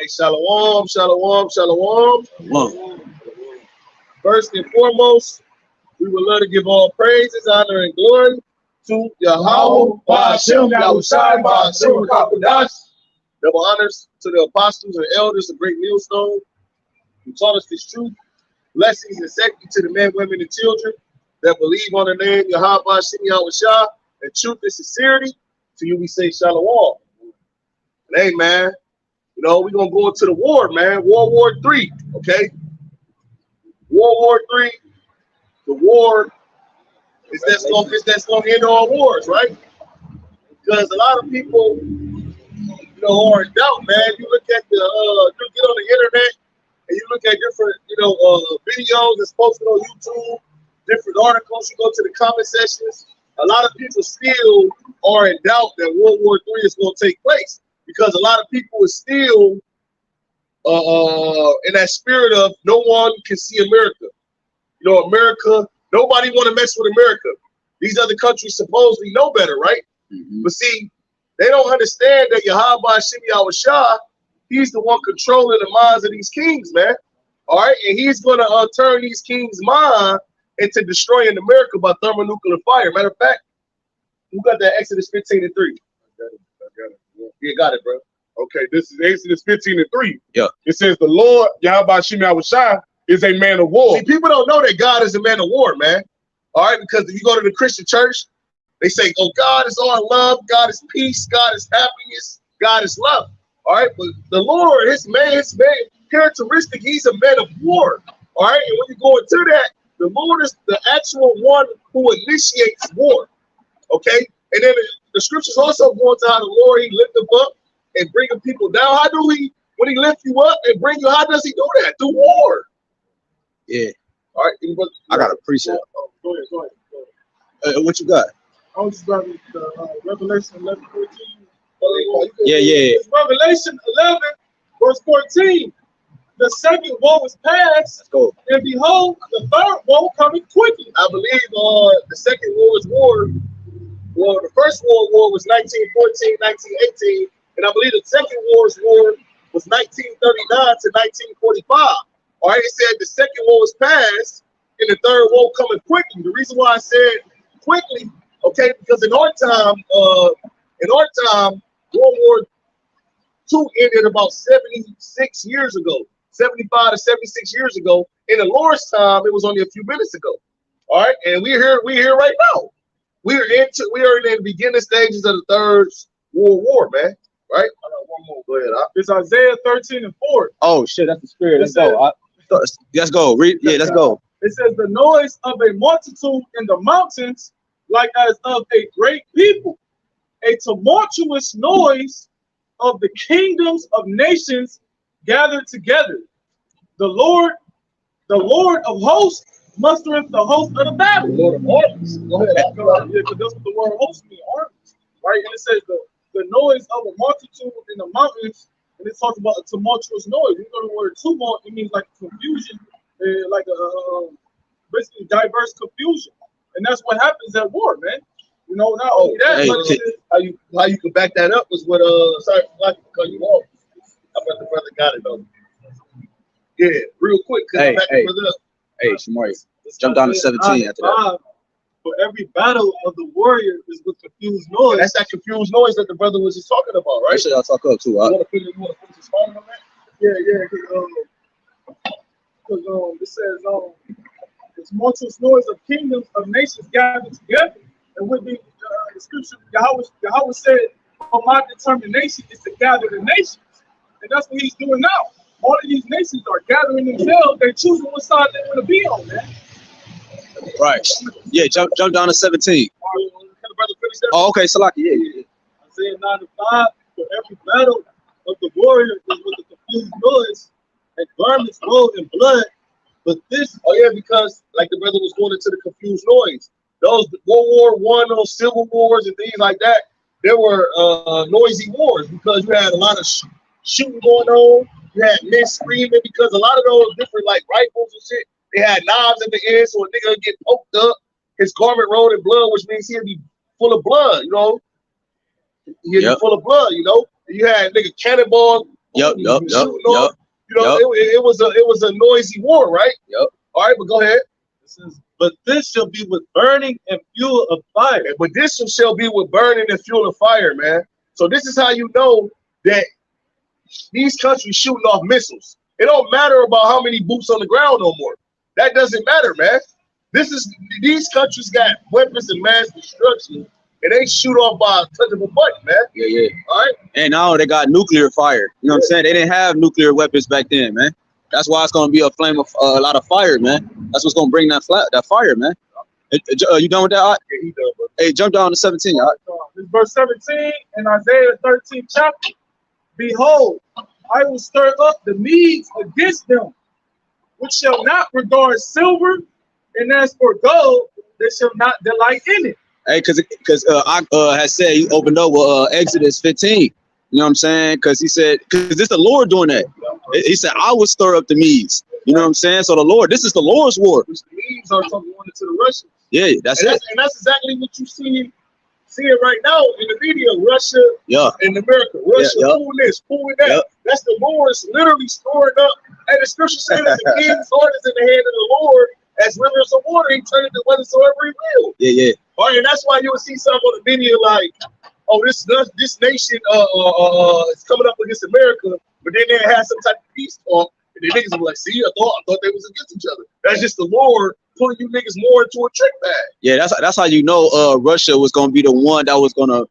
shalom, shalom, shalom. Wow. First and foremost, we would love to give all praises, honor, and glory to YAHAWAH, BAHASHAM, YAHUSHI, BAHASHAM, QADASH. Double honors to the apostles and elders of Great Millstone who taught us this truth. Blessings and safety to the men, women, and children that believe on the name YAHWAH, YAHWAHSHI, and truth and sincerity. To you we say shalom. And hey, man, you know, we're going to go into the war, man. World War III, okay? World War III, the war is that's going to end all wars, right? Because a lot of people, you know, are in doubt, man. You look at the, you get on the internet and you look at different, you know, videos that's posted on YouTube, different articles. You go to the comment sections. A lot of people still are in doubt that World War III is going to take place because a lot of people are still in that spirit of no one can see America. You know, America, nobody want to mess with America. These other countries supposedly know better, right? Mm-hmm. But see, they don't understand that YAHWAH, YAHWAHSHI, he's the one controlling the minds of these kings, man. All right, and he's going to turn these kings' mind into destroying America by thermonuclear fire. Matter of fact, who got that Exodus 15:3? I got it. Yeah, got it, bro. Okay, this is Exodus 15:3. Yeah. It says the Lord, YAHWAH, YAHWAHSHI, is a man of war. See, people don't know that God is a man of war, man. All right, because if you go to the Christian church, they say, oh, God is all love, God is peace, God is happiness, God is love. All right, but the Lord, his man characteristic, he's a man of war. All right, and when you go into that, the Lord is the actual one who initiates war. Okay, and then the scriptures also go into how the Lord, he lift them up and bringing people down. How do he, when he lifts you up and bring you, how does he do that? Through war. Yeah. All right, I got a precept. Oh, go ahead. What you got? I was just about Revelation 11:14. Yeah. It's Revelation 11, verse 14. The second woe is past. Let's go. And behold, the third woe coming quickly. I believe the second World War. Well, the first World War was 1914, 1918, and I believe the second World War was 1939 to 1945. All right, it said the second war was past, and the third war coming quickly. The reason why I said quickly, okay, because in our time, World War II ended about 76 years ago, 75 to 76 years ago. In the Lord's time, it was only a few minutes ago. All right, and we're here right now. We are in the beginning stages of the third World War, man. Right? One more. Go ahead. It's Isaiah 13:4. Oh shit, that's the spirit. Let's go. Let's go. Read. Yeah, let's go. It says the noise of a multitude in the mountains, like as of a great people, a tumultuous noise of the kingdoms of nations gathered together. The Lord of hosts mustereth the host of the battle. Lord of armies. Go ahead. Yeah, because that's what the word host means, armies, right? And it says the noise of a multitude in the mountains, and it talks about a tumultuous noise. You know the word tumult, it means like confusion, like basically diverse confusion, and that's what happens at war, man. You know, not only that, but how you can back that up was what sorry, I can cut you off. I bet the brother got it though. Yeah, real quick. Hey, Shamari, jump down to 17 after that. For every battle of the warrior is with confused noise. And that's that confused noise that the brother was just talking about, right? I'll talk up too. You want to put your spine on that? Yeah. Because it says the tumultuous noise of kingdoms of nations gathered together, and with the scripture, Yahweh said, "For my determination is to gather the nations," and that's what he's doing now. All of these nations are gathering themselves. They're choosing what side they want to be on, man. Right. Yeah, jump down to 17. Oh, okay, Salaki. Yeah. Isaiah 9:5. For every battle of the warrior is with a confused noise, and garments rolled in blood. But this, because like the brother was going into the confused noise. Those World War I, those civil wars and things like that, there were noisy wars because you had a lot of shooting going on. You had men screaming because a lot of those different like rifles and shit, they had knives at the end, so a nigga would get poked up, his garment rolled in blood, which means he'd be full of blood, you know. He'd be full of blood, you know. You had nigga cannonball Yep. You know, it was a noisy war, right? Yep. All right, but go ahead. It says, but this shall be with burning and fuel of fire. But this shall be with burning and fuel of fire, man. So this is how you know that these countries shooting off missiles. It don't matter about how many boots on the ground no more. That doesn't matter, man. These countries got weapons of mass destruction, and they shoot off by a touch of a button, man. Yeah. All right. And now they got nuclear fire. You know what I'm saying? They didn't have nuclear weapons back then, man. That's why it's gonna be a flame of a lot of fire, man. That's what's gonna bring that fire, man. You done with that? Yeah, he done, bro. Hey, jump down to 17. Y'all. This is verse 17 in Isaiah 13 chapter. Behold, I will stir up the Medes against them, which shall not regard silver, and as for gold, they shall not delight in it. Hey, because I had said he opened up with Exodus 15. You know what I'm saying? Because he said, because it's the Lord doing that. He said, I will stir up the Medes. You know what I'm saying? So the Lord, this is the Lord's war. The Medes are talking to the Russians. Yeah, that's it. And that's exactly what you see it right now in the video. Russia and America. Russia pulling this, pulling that. Yep. That's the Lord's literally storing up. And the scripture says that the king's heart is in the hand of the Lord. As rivers of water, he turned it to whatsoever he will. Yeah. All right, and that's why you will see something on the video like, oh, this nation is coming up against America, but then they had some type of peace talk, and the niggas were like, see, I thought they was against each other. That's just the Lord pulling you niggas more into a trick bag. Yeah, that's how you know Russia was gonna be the one that was gonna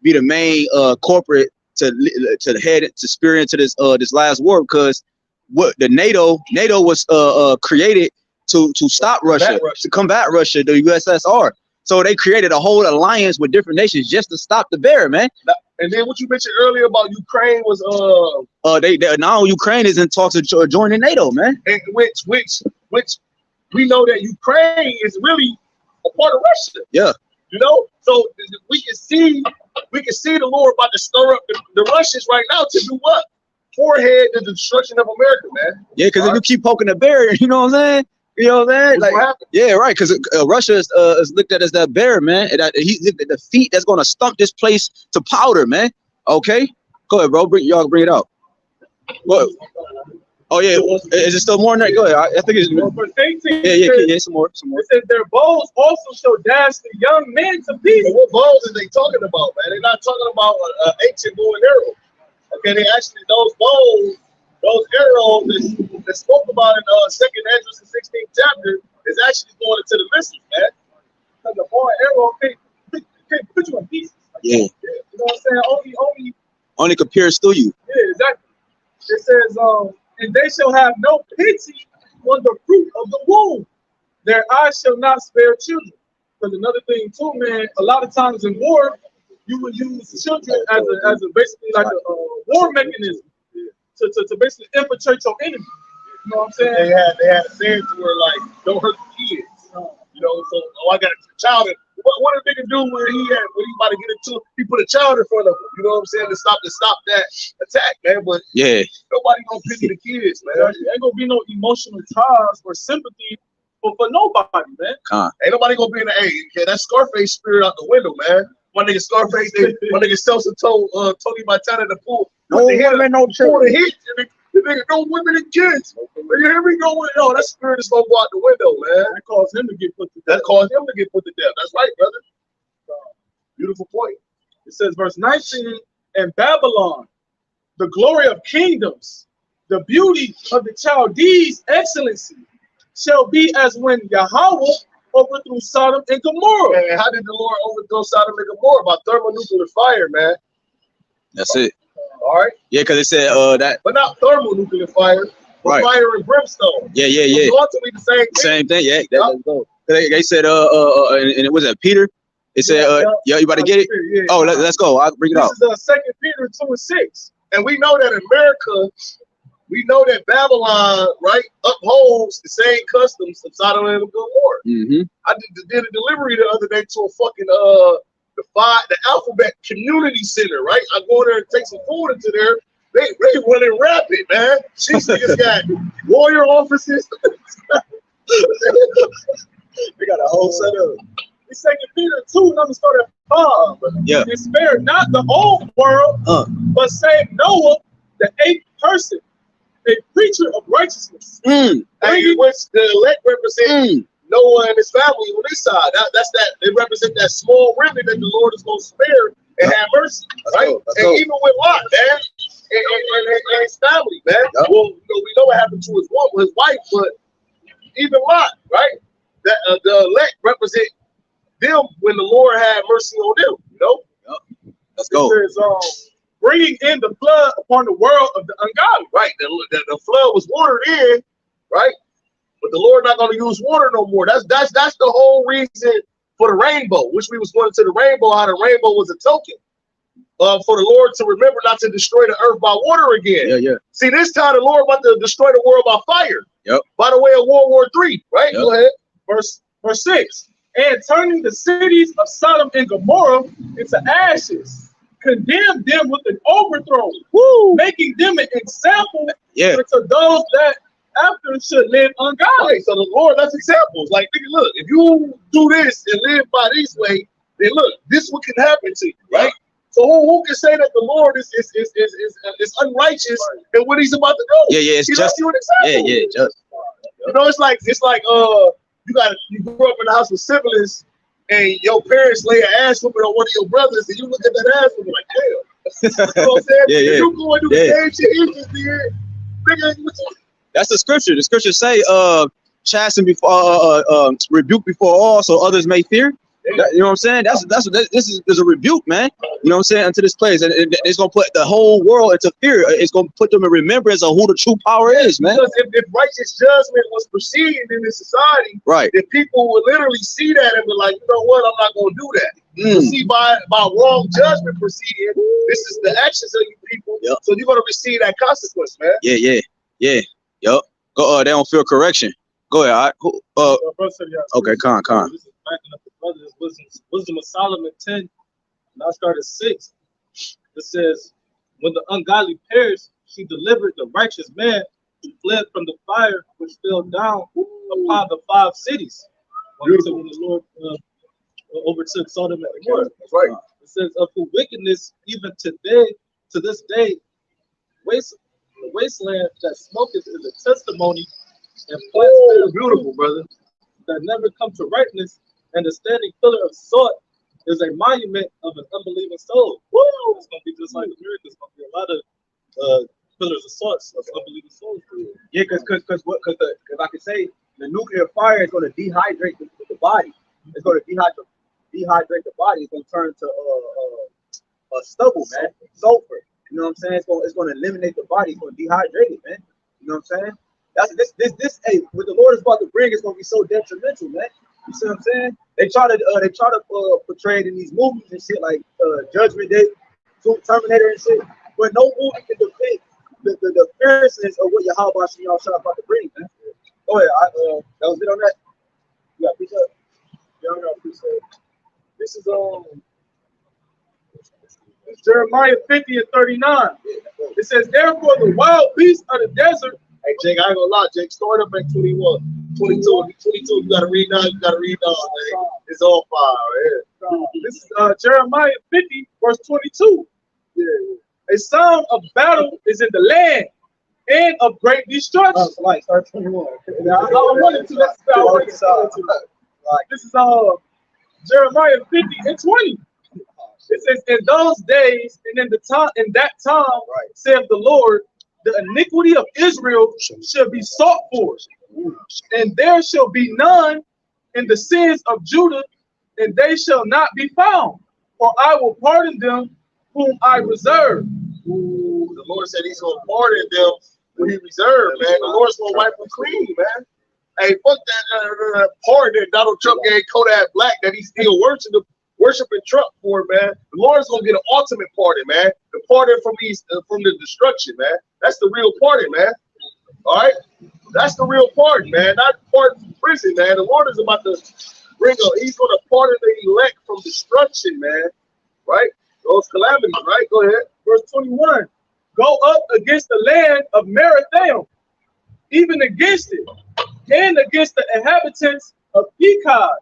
be the main corporate to head to spear into this last war, because what the NATO was created to stop Russia, to combat Russia, the USSR. So they created a whole alliance with different nations just to stop the bear, man. And then what you mentioned earlier about Ukraine was they now Ukraine is in talks of joining NATO, man. And which we know that Ukraine is really a part of Russia. Yeah. You know, so we can see the Lord about to stir up the Russians right now to do what? Forehead the destruction of America, man. Yeah, because if you keep poking the bear, you know what I'm saying? You know what I'm saying? Like, yeah, right. Because Russia is looked at as that bear, man. And he looked at the feet that's gonna stump this place to powder, man. Okay, go ahead, bro. Y'all bring it out. Go ahead. Oh yeah, is it still more than that? Go ahead. I think it's Verse 18. Yeah. Some more. It says their bows also shall dash the young men to pieces. What bows are they talking about, man? They're not talking about ancient bow and arrow. Okay, they actually those bows, those arrows that spoke about in 2nd Ezra 16th chapter is actually going into the missiles, man. Because the bow and arrow can't put you in pieces. Yeah. You know what I'm saying? Only can pierce through you. Yeah, exactly. It says, and they shall have no pity on the fruit of the womb. Their eyes shall not spare children. Because another thing too, man, a lot of times in war, you would use children as a basically like a war mechanism to basically infiltrate your enemy. You know what I'm saying? They had saying to her like, don't hurt the kids. You know, so I got a child. What a nigga do when he about to get into? He put a child in front of him. You know what I'm saying? To stop that attack, man. But yeah, nobody gonna pity the kids, man. There ain't gonna be no emotional ties or sympathy for nobody, man. Ain't nobody gonna be in the A. That Scarface spirit out the window, man. My nigga Scarface, my nigga Selsa told Tony Montana in the pool. No women, no children. The nigga, no women and kids. You hear me going? No, that spirit is gonna go out the window, man. That caused him to get put to death. That caused him to get put to death. That's right, brother. Beautiful point. It says, verse 19, and Babylon, the glory of kingdoms, the beauty of the Chaldees' excellency, shall be as when Yahawah overthrew Sodom and Gomorrah. And how did the Lord overthrow Sodom and Gomorrah? By thermonuclear fire, man. That's it. All right. Yeah, because it said that. But not thermonuclear fire. Right. Fire and brimstone. Yeah. It's ultimately the same thing. Same thing. Yeah. Let's go. They said and it was at Peter. It said you about to get it? Yeah. Oh, let's go. I'll bring it out. This is 2 Peter 2:6. And we know that America, we know that Babylon, right, upholds the same customs of Sodom and Gomorrah. I did a delivery the other day to a fucking the Alphabet Community Center, right? I go there and take some food into there. They running rapid, man. These niggas got lawyer offices. They got a whole setup. It's 2 Peter 2, number start at 5. Yeah. And spared not the whole world, but saved Noah, the eighth person, a preacher of righteousness. And which the elect represent Noah and his family on this side. That's that they represent that small remnant that the Lord is going to spare and have mercy, right? And even with Lot, man, and his family, man. Well, we know what happened to his wife, but even Lot, right? That the elect represent them when the Lord had mercy on them, you know. Let's go. It says, bringing in the flood upon the world of the ungodly. Right. The flood was watered in, right? But the Lord not going to use water no more. That's the whole reason for the rainbow, which we was going to the rainbow, how the rainbow was a token for the Lord to remember not to destroy the earth by water again. Yeah. See, this time the Lord about to destroy the world by fire. Yep. By the way of World War III, right? Yep. Go ahead. Verse 6. And turning the cities of Sodom and Gomorrah into ashes, condemned them with an overthrow, making them an example to those that after should live ungodly. Right, so the Lord, that's examples. Like, nigga, look, if you do this and live by this way, then look, this what can happen to you, right? So who can say that the Lord is unrighteous and what he's about to go? Yeah, it's just you an example. Yeah, just. You know, it's like you grew up in a house with siblings and your parents lay an ass whooping on one of your brothers and you look at that ass whooping like, damn. You know what I'm saying? Yeah. You go and do the same shit you just did. Nigga, that's the scripture. The scripture say, chasten before, rebuke before all, so others may fear. That, you know what I'm saying? This is a rebuke, man. You know what I'm saying? Unto this place, and it's gonna put the whole world into fear. It's gonna put them in remembrance of who the true power is, man. Because if righteous judgment was proceeding in this society, right? Then people would literally see that and be like, you know what? I'm not gonna do that. See, by wrong judgment proceeding, this is the actions of you people. Yep. So you're gonna receive that consequence, man. Yeah. Yep. Go. They don't feel correction. Go ahead. Okay, Con. This is backing up the brothers. Wisdom of Solomon 10, and I started 6. It says, when the ungodly perished, she delivered the righteous man who fled from the fire which fell down upon the 5 cities. When the Lord overtook Sodom and Gomorrah. That's right. It says, of whose wickedness even to this day, the wasteland that smoketh is a testimony, and plants beautiful, brother, that never come to rightness, and the standing pillar of salt is a monument of an unbelieving soul. It's gonna be just like America. It's gonna be a lot of pillars of salt of unbelieving souls. Yeah, because I can say the nuclear fire is going to dehydrate the body. It's going to dehydrate the body. It's going to turn to stubble, man, sulfur. You know what I'm saying? It's going to eliminate the body. It's going to dehydrate it, man. You know what I'm saying? This hey, what the Lord is about to bring is going to be so detrimental, man. You see what I'm saying? They try to portray it in these movies and shit like Judgment Day, Terminator and shit, but no movie can depict the fierceness of what YAHWAHSHI about to bring, man. Go ahead. That was it on that. You got piece up. Yeah, I got piece up. This is Jeremiah 50 and 39. It says, therefore the wild beasts of the desert. Hey, Jake, I ain't gonna lie, Jake, start up at 21. 22, you gotta read now, man. It's all fire, yeah. This is Jeremiah 50, verse 22. Yeah. A sound of battle is in the land and of great destruction. Like, start 21. I wanted to let this is Jeremiah 50 and 20. It says, in those days and in that time, saith the Lord, the iniquity of Israel shall be sought for, and there shall be none in the sins of Judah, and they shall not be found, for I will pardon them whom I reserve. The Lord said he's gonna pardon them who he reserved, man. The Lord's gonna wipe them clean, man. Hey, fuck that pardon that Donald Trump gave Kodak Black that he's still worshiping Trump for, man. The Lord's gonna get an ultimate pardon, man. The pardon from the destruction, man. That's the real pardon, man. All right, that's the real pardon, man. Not pardon from prison, man. The Lord is about to he's gonna pardon the elect from destruction, man. Right? Those calamities, right? Go ahead. Verse 21. Go up against the land of Merathaim, even against it, and against the inhabitants of Pekod.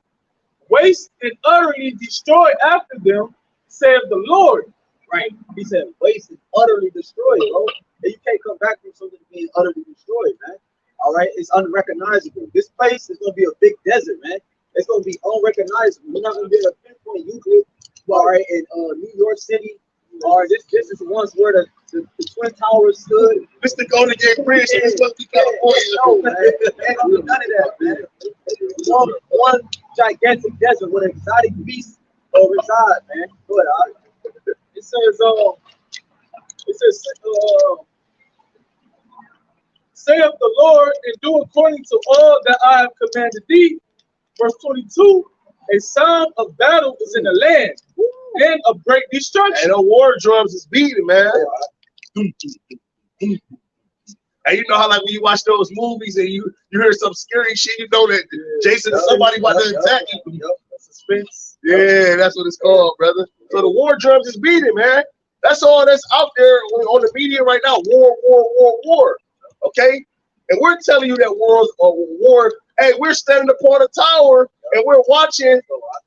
Waste and utterly destroy after them, saith the Lord. Right. He said, waste and utterly destroy, bro. and you can't come back from something being utterly destroyed, man. All right, it's unrecognizable. This place is gonna be a big desert, man. It's gonna be unrecognizable. You're not gonna be able to pinpoint Euclid, all right, in New York City. All right, this is once where the Twin Towers stood. This the Golden Gate Bridge, so this must be California. No, man. None of that, man. It's all one gigantic desert with exotic beasts reside, man. Go ahead, all right. It says, saith the Lord, and do according to all that I have commanded thee. Verse 22, a sound of battle is in the land, and of great destruction. And the war drums is beating, man. And you know how, like, when you watch those movies and you hear some scary shit, you know that Jason or somebody about to attack you. Suspense. Yeah, that's what it's called, brother. So the war drums is beating, man. That's all that's out there on the media right now. War, war, war, war. Okay? And we're telling you that war. Hey, we're standing upon a tower and we're watching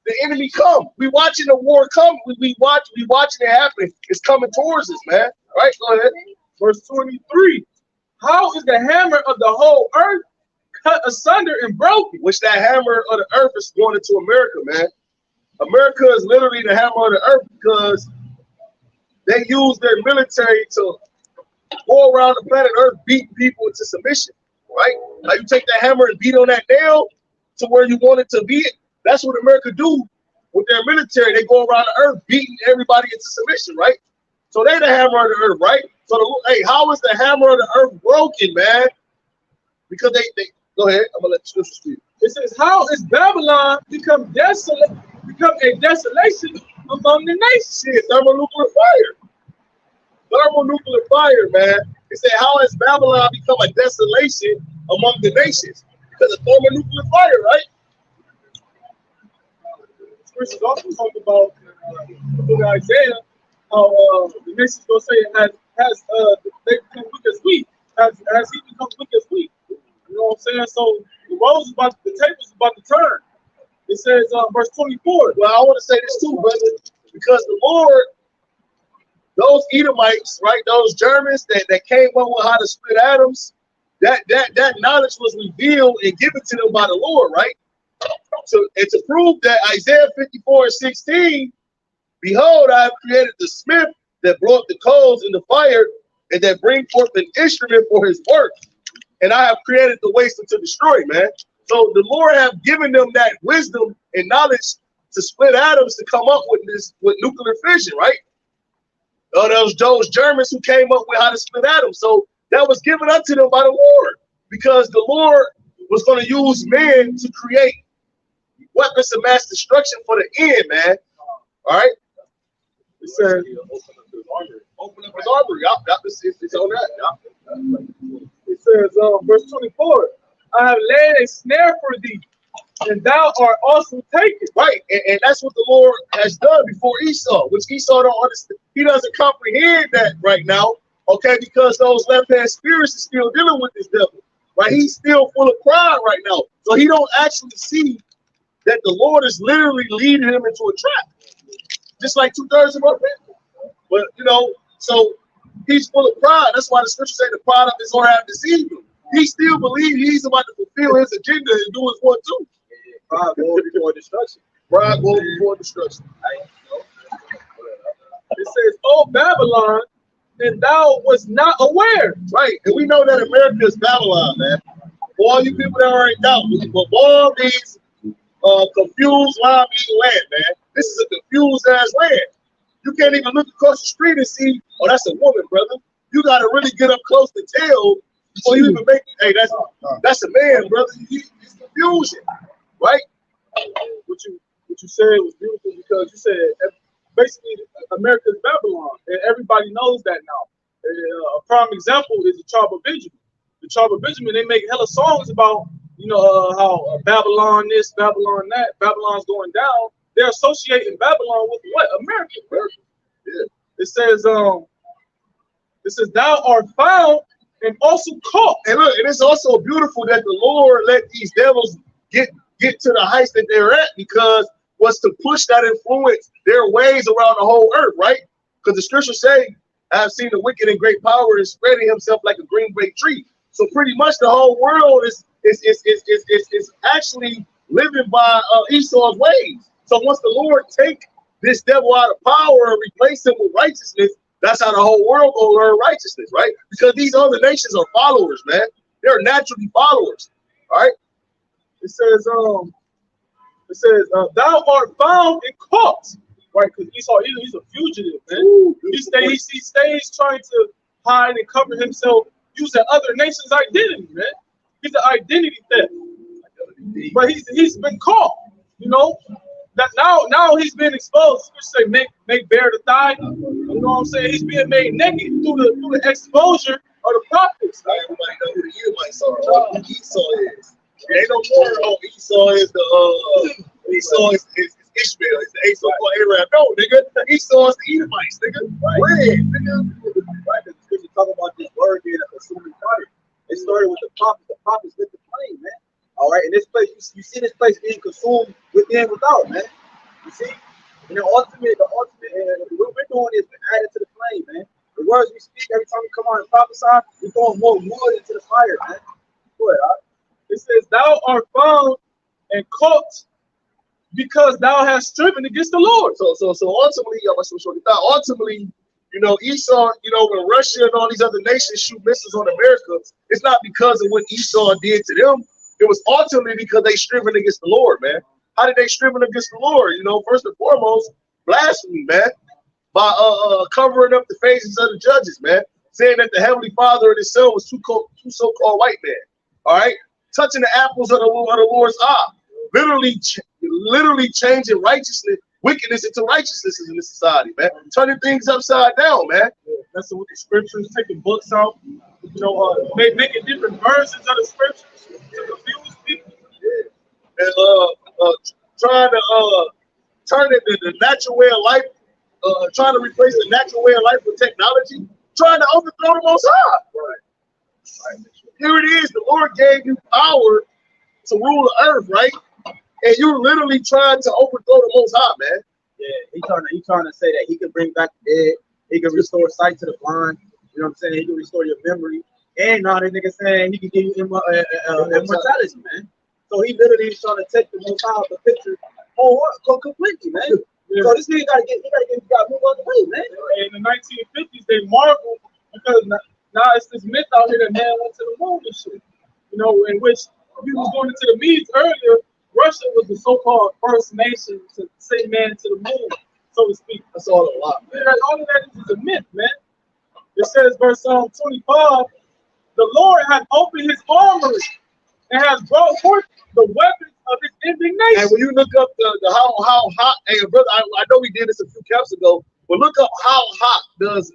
the enemy come. We watching the war come. We watching it happen. It's coming towards us, man. All right, go ahead. Verse 23. How is the hammer of the whole earth cut asunder and broken? Which that hammer of the earth is going into America, man. America is literally the hammer of the earth because they use their military to go around the planet Earth, beating people into submission, right? Now you take that hammer and beat on that nail to where you want it to be. That's what America do with their military. They go around the earth beating everybody into submission, right? So they the hammer of the earth, right? So hey, how is the hammer of the earth broken, man? Because they go ahead. I'm gonna let the scripture speak. It says, how is Babylon become a desolation among the nations? Shit, thermonuclear fire. Thermonuclear fire, man. It said, how has Babylon become a desolation among the nations? Because of thermonuclear fire, right? Scriptures also talk about the book of Isaiah, how the nations gonna say has they become weak as wheat, has he become weak as wheat? You know what I'm saying? So the tables is about to turn. It says verse 24. Well, I want to say this too, brother, because the Lord, those Edomites, right, those Germans that came up with how to split atoms, that knowledge was revealed and given to them by the Lord, right? So and to prove that Isaiah 54:16, behold, I have created the smith that blow up the coals in the fire and that bring forth an instrument for his work. And I have created the waste to destroy, man. So the Lord have given them that wisdom and knowledge to split atoms to come up with nuclear fission, right? Those Germans who came up with how to split atoms. So that was given unto them by the Lord, because the Lord was going to use men to create weapons of mass destruction for the end, man. All right. It says, open up his armory. It's on that. It says, verse 24, I have laid a snare for thee, and thou art also taken. Right, and that's what the Lord has done before Esau, which Esau don't understand. He doesn't comprehend that right now, okay, because those left-hand spirits are still dealing with this devil, right? He's still full of pride right now, so he don't actually see that the Lord is literally leading him into a trap, just like 2/3 of our people. But, you know, so he's full of pride. That's why the scripture say the pride of his heart have deceived him. He still believes he's about to fulfill his agenda and do his one too. Pride goes before destruction. Pride goes before destruction. It says, "O Babylon, and thou was not aware." Right, and we know that America is Babylon, man. For all you people that are in doubt, but all these confused lying land, man. This is a confused ass land. You can't even look across the street and see, oh, that's a woman, brother. You gotta really get up close to tell before you even make it. Hey, that's a man, brother. It's confusion, right? What you said was beautiful, because you said basically America's Babylon, and everybody knows that now. A prime example is the tribe of Benjamin. The tribe of Benjamin, they make hella songs about, you know, how Babylon this, Babylon that, Babylon's going down. They're associating Babylon with what? America. Yeah. It says, thou art found and also caught. And look, and it's also beautiful that the Lord let these devils get to the heights that they're at, because was to push that influence, their ways around the whole earth, right? Because the scriptures say I have seen the wicked in great power and spreading himself like a green bay tree. So pretty much the whole world is actually living by Esau's ways. So once the Lord take this devil out of power and replace him with righteousness, that's how the whole world gonna learn righteousness, right? Because these other nations are followers, man. They're naturally followers. All right. It says, thou art found and caught, right? Because Esau, he's a fugitive, man. He stays trying to hide and cover himself using other nations' identity, man. He's an identity theft. But he's been caught, you know. That now he's been exposed. Say make bare the thigh. You know what I'm saying? He's being made naked through the exposure of the prophets. Now everybody know who the Edomites are, who Esau is. They don't know Esau is Esau is Ishmael. It's the Esau called Abraham. No, nigga. Esau is the Edomites, nigga. Right, nigga. Right, because the scripture talk about this word being a consuming fire. It started with the prophets. The prophets lit the flame, man. All right, in this place, you see this place being consumed within and without, man. You see? And the ultimate, what we're doing is we're adding to the flame, man. The words we speak every time we come on and prophesy, we're throwing more wood into the fire, man. Go ahead, all right? It says, thou art found and caught because thou hast striven against the Lord. So ultimately, you know, Esau, you know, when Russia and all these other nations shoot missiles on America, it's not because of what Esau did to them. It was ultimately because they striven against the Lord, man. How did they striven against the Lord? You know, first and foremost, blasphemy, man, by covering up the faces of the judges, man, saying that the Heavenly Father and His Son was two so-called white men. All right, touching the apples of the Lord's eye, literally changing wickedness into righteousness in this society, man. Turning things upside down, man. That's what the scriptures, taking books out, you know, making different versions of the scriptures to confuse people. Yeah. And trying to turn it to the natural way of life, trying to replace the natural way of life with technology, trying to overthrow the Most High. Right. Here it is. The Lord gave you power to rule the earth, right? And you're literally trying to overthrow the Most High, man. Yeah, he's trying to say that he can bring back the dead, he can restore sight to the blind. You know what I'm saying? He can restore your memory. And now this nigga saying he can give you immortality, man. So he literally is trying to take the Most High out the picture completely, man. Yeah. So this nigga gotta move on the way, man. In the 1950s, they marveled because now it's this myth out here that man went to the moon and shit. You know, in which we was going into the medes earlier. Russia was the so-called first nation to send man to the moon, so to speak. That's all a lot, man. All of that is a myth, man. It says, verse 25, the Lord has opened his armory and has brought forth the weapons of his indignation. And when you look up the how hot, hey brother, I know we did this a few camps ago, but look up how hot does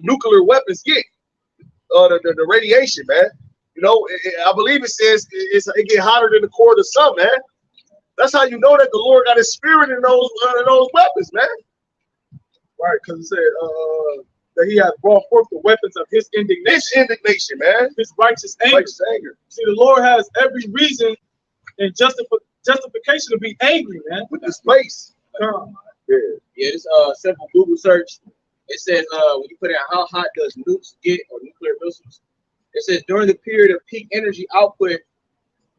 nuclear weapons get? The radiation, man. You know, I believe it says it get hotter than the core of the sun, man. That's how you know that the Lord got His Spirit in those weapons, man. Right, because it said that He has brought forth the weapons of His indignation. His indignation, man. His righteous anger. See, the Lord has every reason and justification to be angry, man. With this place. Yeah, this simple Google search. It says when you put in how hot does nukes get or nuclear missiles. It says during the period of peak energy output,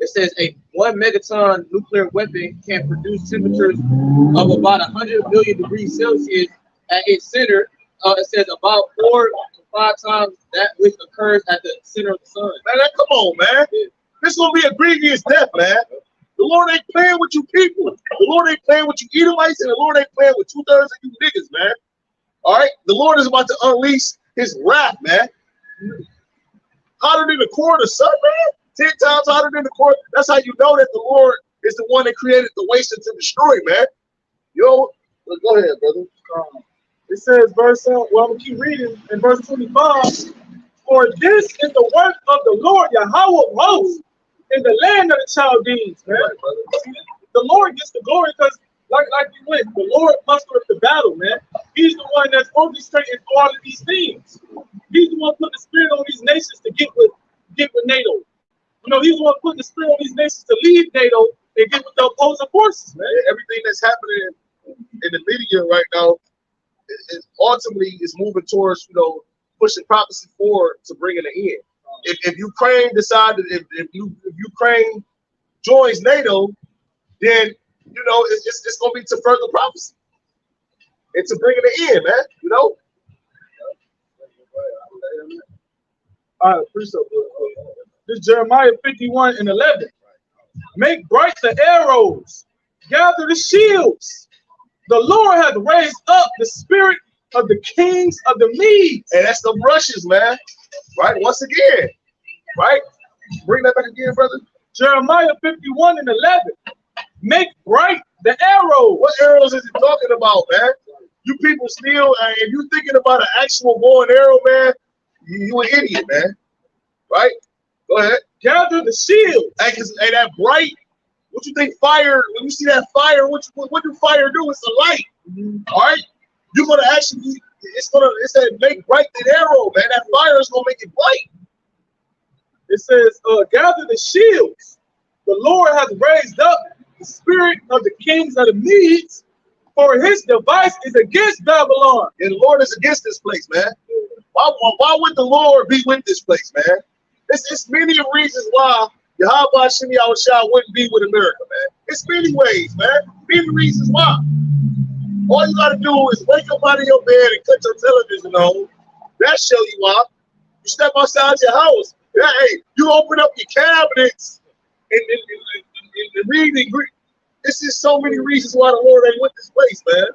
it says a 1 megaton nuclear weapon can produce temperatures of about 100 million degrees Celsius at its center. It says about 4 to 5 times that which occurs at the center of the sun. Man, come on, man. Yeah. This is gonna be a grievous death, man. The Lord ain't playing with you people. The Lord ain't playing with you Edomites, and the Lord ain't playing with 2/3 of you niggas, man. All right, the Lord is about to unleash His wrath, man. Hotter than the core of the sun, man. 10 times hotter than the core. That's how you know that the Lord is the one that created the waste to destroy, man. Yo, go ahead, brother. It says, I'm gonna keep reading in verse 25. For this is the work of the Lord YAHWAH in the land of the Chaldeans, man. Right, the Lord gets the glory because, like we went, the Lord mustered the battle, man. He's the one that's orchestrating all of these things. He's the one putting the spirit on these nations to get with NATO. You know, he's the one putting the spirit on these nations to leave NATO and get with the opposing forces, man. Everything that's happening in the media right now, ultimately is moving towards, you know, pushing prophecy forward to bringing an end. If Ukraine decided, if Ukraine joins NATO, then, you know, it's going to be to further prophecy and to bring it an end, man. You know. All right, appreciate it. This is Jeremiah 51:11. Make bright the arrows, gather the shields. The Lord hath raised up the spirit of the kings of the Medes. And that's the Russians, man. Right? Once again, right? Bring that back again, brother. Jeremiah 51:11. Make bright the arrows. What arrows is he talking about, man? You people still, if you thinking about an actual bow and arrow, man, you an idiot, man. Right? Go ahead. Gather the shield. Hey, that bright. What you think fire? When you see that fire, what do fire do? It's a light. All right. You're gonna actually. It's that make bright the arrow, man. That fire is gonna make it bright. It says, gather the shields. The Lord hath raised up the spirit of the kings of the Medes, for his device is against Babylon. And the Lord is against this place, man. Why would the Lord be with this place, man? It's many reasons why YAHWAHSHI wouldn't be with America, man. It's many ways, man. Many reasons why. All you gotta do is wake up out of your bed and cut your television on. That show you up. You step outside your house. Hey, you open up your cabinets and read and greet. This is so many reasons why the Lord ain't with this place, man.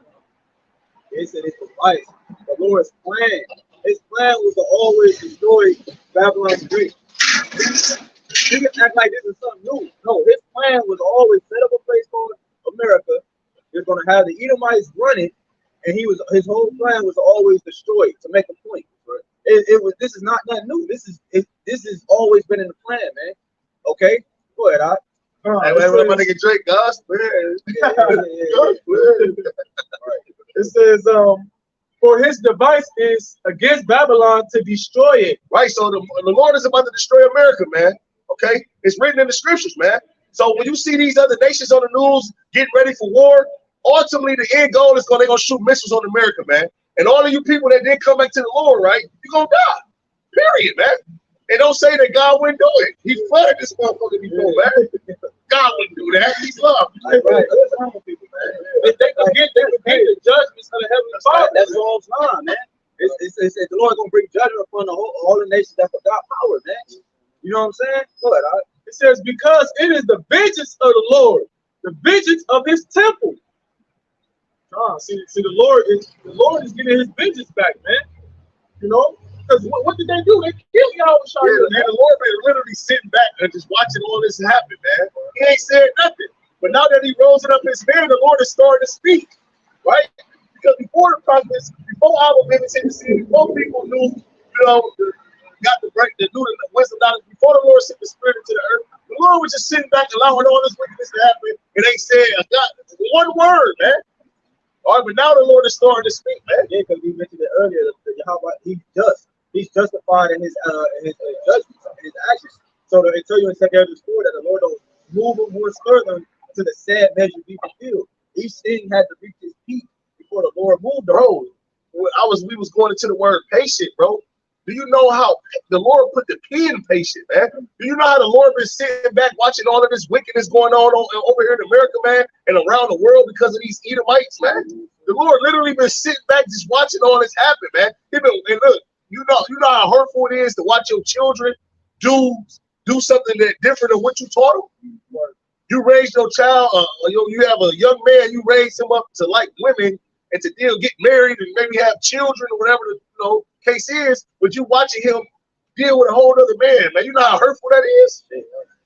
They said it's device. The Lord's plan. His plan was to always destroy Babylon's Great. You can act like this is something new. No, his plan was always set up a place called America. They're going to have the Edomites run it, and his whole plan was to always destroy it, to make a point. This is not nothing new. This has always been in the plan, man. Okay, go ahead, I. Hey, what my nigga Drake, gosh, man. It says, for his device is against Babylon to destroy it. Right, so the Lord is about to destroy America, man. Okay, it's written in the scriptures, man. So when you see these other nations on the news getting ready for war, ultimately the end goal is they're gonna shoot missiles on America, man. And all of you people that didn't come back to the Lord, right? You're gonna die. Period, man. And don't say that God wouldn't do it. He flooded this motherfucker before, man. God wouldn't do that. He's love. Right. What's wrong with people, man? They forget the judgments of the Heavenly Father. That's all time, man. It's the Lord gonna bring judgment upon all the nations that forgot power, man. You know what I'm saying? Go ahead, all right. It says, because it is the vengeance of the Lord, the vengeance of his temple. See, the Lord is getting his vengeance back, man. You know, because what did they do? They killed YAHWAHSHI. Yeah, man, the Lord been literally sitting back and just watching all this happen, man. He ain't said nothing. But now that he rose it up his hand, the Lord is starting to speak, right? Because before the prophets, before our minutes in the city, before people knew, you know, got the break, the wisdom knowledge, before the Lord sent the spirit into the earth, the Lord was just sitting back allowing all this wickedness to happen, and they said, one word, man. All right, but now the Lord is starting to speak, man. Yeah, because we mentioned it earlier, that Yahweh, he's justified in his judgments, in his actions. So they tell you in 2 Ezra 4 that the Lord don't move him more further to the sad measure be fulfilled. Each thing had to reach his peak before the Lord moved the road. We was going into the word patient, bro. Do you know how the Lord put the P in patient, man? Do you know how the Lord been sitting back watching all of this wickedness going on over here in America, man, and around the world because of these Edomites, man? The Lord literally been sitting back just watching all this happen, man. And look, you know how hurtful it is to watch your children do something that different than what you taught them. You raised your child, you have a young man, you raised him up to like women and to get married and maybe have children or whatever the case is, but you watching him deal with a whole other man, man. You know how hurtful that is?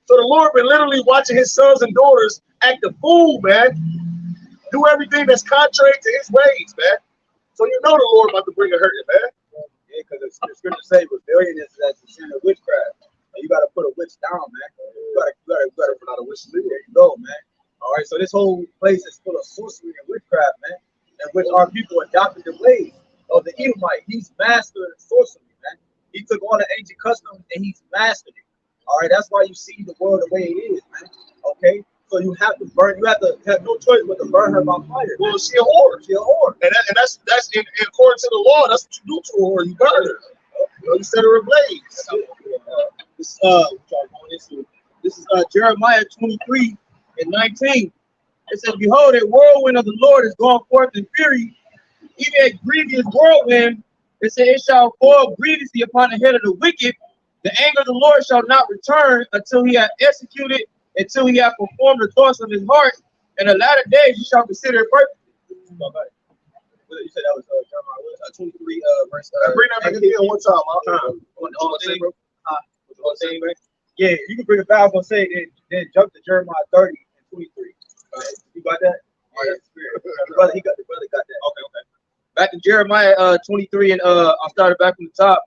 So the Lord been literally watching his sons and daughters act a fool, man. Do everything that's contrary to his ways, man. So you know the Lord about to bring a hurting, man. Yeah, because the scripture say rebellion is as the sin of witchcraft. And you got to put a witch down, man. You got to put out a witch. There you go, man. All right, so this whole place is full of sorcery and witchcraft, man, in which our people adopted the ways of the Edomite. He's mastered sorcery, man. He took all the ancient customs and he's mastered it. All right, that's why you see the world the way it is, man. Okay, So you have to burn. You have to have no choice but to burn her by fire. Well, she a whore. She a whore. And that's in according to the law. That's what you do to a whore. You burn her. You set her ablaze. This is Jeremiah 23:19. It says, "Behold, a whirlwind of the Lord is going forth in fury, even a grievous whirlwind. It said, it shall fall grievously upon the head of the wicked. The anger of the Lord shall not return until he hath executed, until he hath performed the thoughts of his heart. In the latter days you shall consider it perfect." You said that was Jeremiah 23 verse. Bring that back again one time. Yeah, you can bring it back. I was gonna say then jump to Jeremiah 30:23. You got that? Yeah, the brother got that. Okay. Back to Jeremiah 23, and I'll start it back from the top.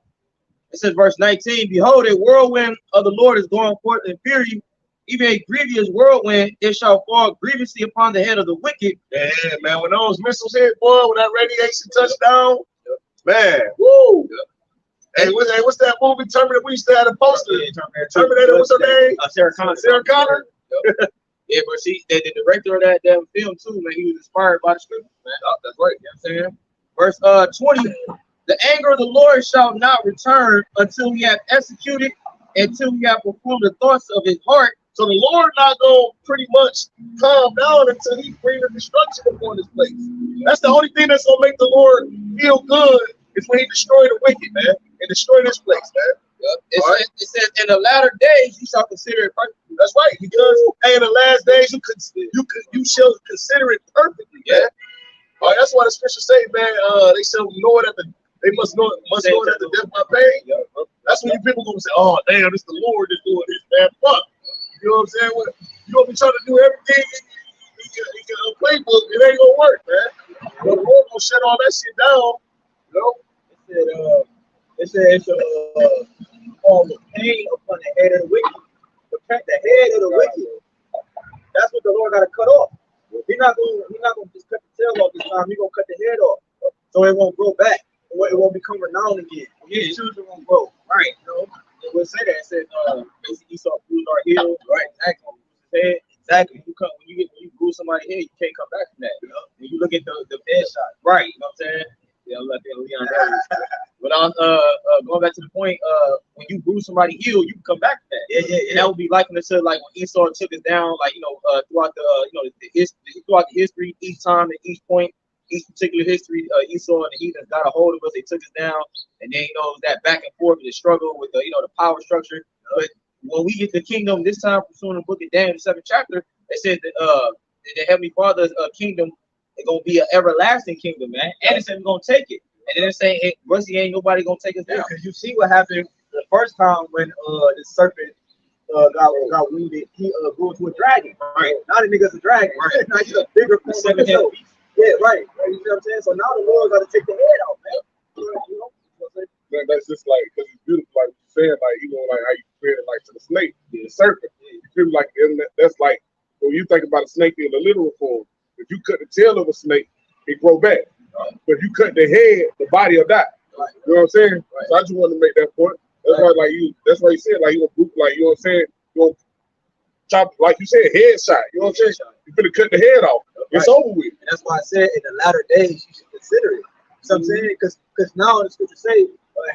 It says, verse 19, "Behold, a whirlwind of the Lord is going forth in fury, even a grievous whirlwind. It shall fall grievously upon the head of the wicked." Yeah, man. When those missiles hit, boy, when that radiation touched down, man, woo. Hey, what's that movie? Terminator. We used to have a poster. Terminator. What's her name? Sarah Connor. Sarah Connor. Yeah, but see, the director of that damn film too, man, he was inspired by the scripture, man. That's right. You know what I'm saying? Verse 20, "The anger of the Lord shall not return until he hath executed, until he hath performed the thoughts of his heart." So the Lord not gonna pretty much calm down until he bring the destruction upon this place. That's the only thing that's gonna make the Lord feel good is when he destroy the wicked, man, and destroy this place, man. It says, "In the latter days you shall consider it perfect." That's right, because hey, in the last days you shall consider it perfectly, man. All right, that's why the scriptures say, man, they shall know it they must know it at the death by pain. That's when you people gonna say, "Oh, damn, this the Lord that's doing this, man." Fuck, you know what I'm saying? You gonna be trying to do everything in your playbook, it ain't gonna work, man. The Lord gonna shut all that shit down. You know? It said all the pain upon the head of the wicked. Protect the head of the wicked. That's what the Lord got to cut off. He's not gonna just cut the tail off this time. He's gonna cut the head off, so it won't grow back. It won't become renowned again. His children won't grow. Right? You know, it will say that. It said, basically Esau bruised our heel. Right? Exactly. Exactly. When you bruise somebody's head, you can't come back from that. You know? And you look at the head shot. Right? You know what I'm saying? Yeah, I'm like Leon. But going back to the point, when you bruise somebody's heel, you can come back from that. Yeah. And that would be likened to like when Esau took us down, like throughout throughout the history, each time at each point, each particular history, Esau and the heathens got a hold of us. They took us down, and then that back and forth, the struggle with the power structure. But when we get the kingdom this time, pursuing the book of Daniel, the 7th chapter, it says that the Heavenly Father's kingdom is gonna be an everlasting kingdom, man. And it said we're gonna take it. And then it's saying, "Hey, Rusty, ain't nobody gonna take us down." Because you see what happened the first time when the serpent got wounded, he grew into a dragon. Right. Now the nigga's a dragon. Right. Now he's a bigger form of himself. Yeah, right. You see what I'm saying? So now the Lord got to take the head out, man. You know what I'm saying? That's just like, because it's beautiful, like you said, like, like how you compare it like to the snake, the serpent. You feel like that's like, when you think about a snake in the literal form, if you cut the tail of a snake, it grow back. But if you cut the head, the body will die. Right. You know what I'm saying? Right. So I just wanted to make that point. That's why, that's why you said, like, you gonna, like, you know what I'm saying? You gonna chop, like you said, headshot. You know what I'm saying? You finna cut the head off. It's over with. And that's why I said in the latter days you should consider it. So I'm saying, because now the scripture say,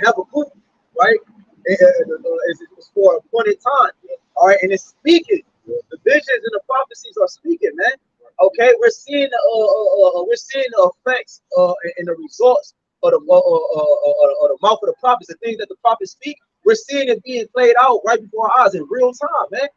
Habakkuk, right? It's for a appointed time. All right, and it's speaking. The visions and the prophecies are speaking, man. Okay, we're seeing the effects and the results of the mouth of the prophets, the things that the prophets speak. We're seeing it being played out right before our eyes in real time, man.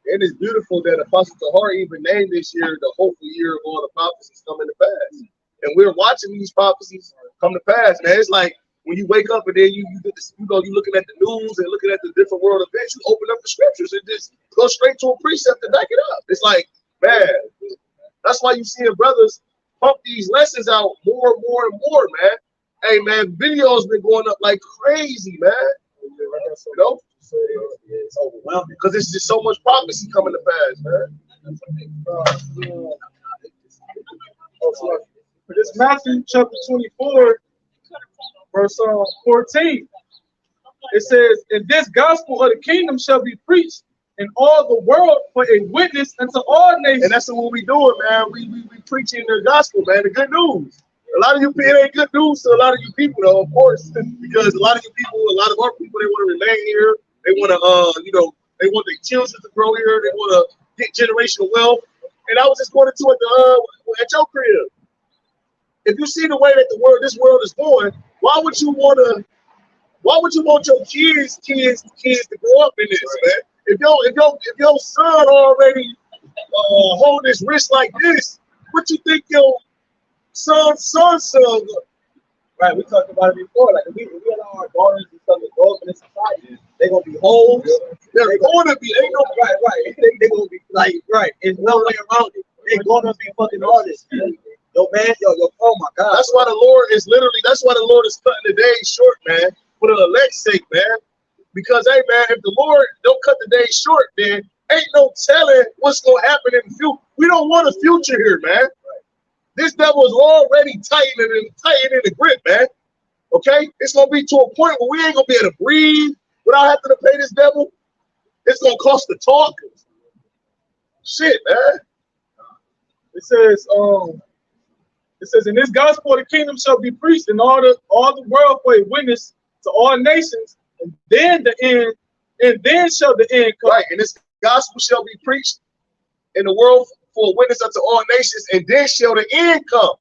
And it's beautiful that Apostle Tahar even named this year the hopeful year of all the prophecies coming to pass. And we're watching these prophecies come to pass, man. It's like when you wake up and then you looking at the news and looking at the different world events, you open up the scriptures and just go straight to a precept to back it up. It's like, man, that's why you seeing brothers pump these lessons out more and more and more, man. Hey, man, videos been going up like crazy, man. You know? It's overwhelming because it's just so much prophecy coming to pass, man. This Matthew chapter 24, verse 14. It says, "And this gospel of the kingdom shall be preached in all the world for a witness unto all nations. And that's what we doing, man. We preaching the gospel, man, the good news. A lot of you people, it ain't good news to a lot of you people, though, of course, because a lot of you people, a lot of our people, they want to remain here. They want to, you know, they want their children to grow here. They want to get generational wealth. And I was just going into it at your crib. If you see the way that this world is going, why would you want your kids to grow up in this, man? If your son already hold his wrist like this, what you think your son's son? Right, we talked about it before. Like if we allow our daughters and stuff to grow up in this society, they're gonna be hoes. They're going to be. Ain't no right. They're gonna be like right. There's no way around it. They're gonna be fucking artists, man. Yo, man, yo, oh my God. That's why the Lord is cutting the days short, man, for the elect's sake, man. Because, hey, man, if the Lord don't cut the days short, then ain't no telling what's going to happen in the future. We don't want a future here, man. This devil is already tightening the grip, man. Okay? It's going to be to a point where we ain't going to be able to breathe without having to pay this devil. It's going to cost to talk. Shit, man. It says, in this gospel of the kingdom shall be preached in all the world for a witness to all nations, and then shall the end come. Right, and this gospel shall be preached in the world for a witness unto all nations, and then shall the end come.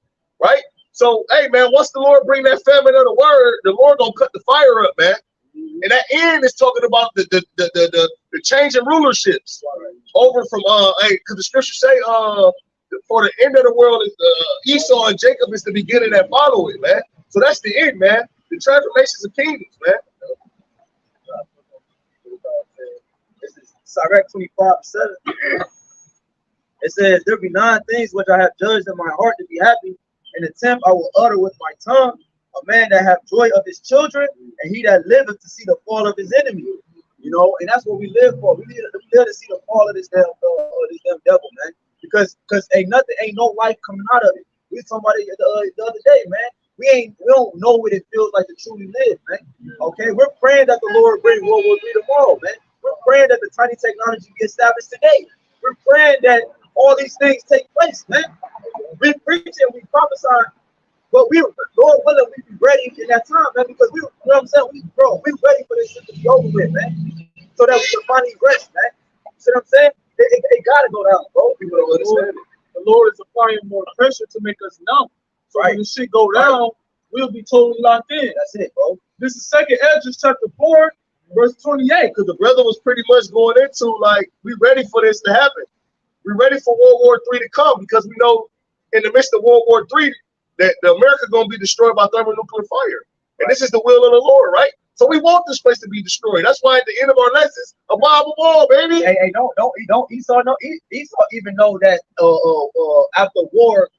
Right? So, hey, man, once the Lord bring that famine of the word, the Lord gonna cut the fire up, man. And that end is talking about the change in rulerships over from because the scriptures say for the end of the world is Esau and Jacob is the beginning that follow it, man. So that's the end, man. The transformations of kingdoms, man. This is Sirach 25:7. It says, there be 9 things which I have judged in my heart to be happy, and the 10th I will utter with my tongue. A man that have joy of his children, and he that liveth to see the fall of his enemy. You know, and that's what we live for. We live to see the fall of this damn devil, man. Because ain't no life coming out of it. We was talking about it the other day, man. We don't know what it feels like to truly live, man. Okay, we're praying that the Lord bring World War III tomorrow, man. We're praying that the tiny technology be established today. We're praying that all these things take place, man. We preaching, we prophesy, but Lord willing, we be ready in that time, man. Because you know what I'm saying, we ready for this shit to be over with, man. So that we can finally rest, man. See what I'm saying? It gotta go down, bro. People don't understand it. The Lord is applying more pressure to make us numb. So when the shit go down, we'll be totally locked in. That's it, bro. This is 2nd Ezra chapter 4, verse 28. Because the brother was pretty much going into like, we ready for this to happen. We're ready for World War III to come because we know in the midst of World War III that the America gonna be destroyed by thermonuclear fire. And this is the will of the Lord, right? So we want this place to be destroyed. That's why at the end of our lessons, above all, baby. Hey, don't Esau even know that after war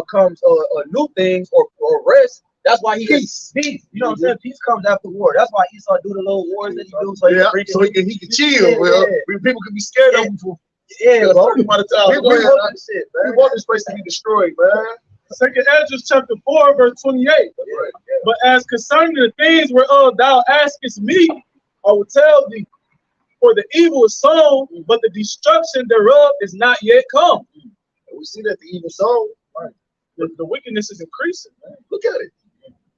comes new things or rest. That's why peace. You know what I'm saying? Peace comes after war. That's why Esau do the little wars that he do. So he can chill. People can be scared of him for bro. we want this place to be destroyed, man. 2nd Ezra chapter 4, verse 28. But as concerning the things whereof thou askest me, I will tell thee, for the evil is sown, but the destruction thereof is not yet come. And we see that the evil sown, right? The wickedness is increasing, man. Look at it.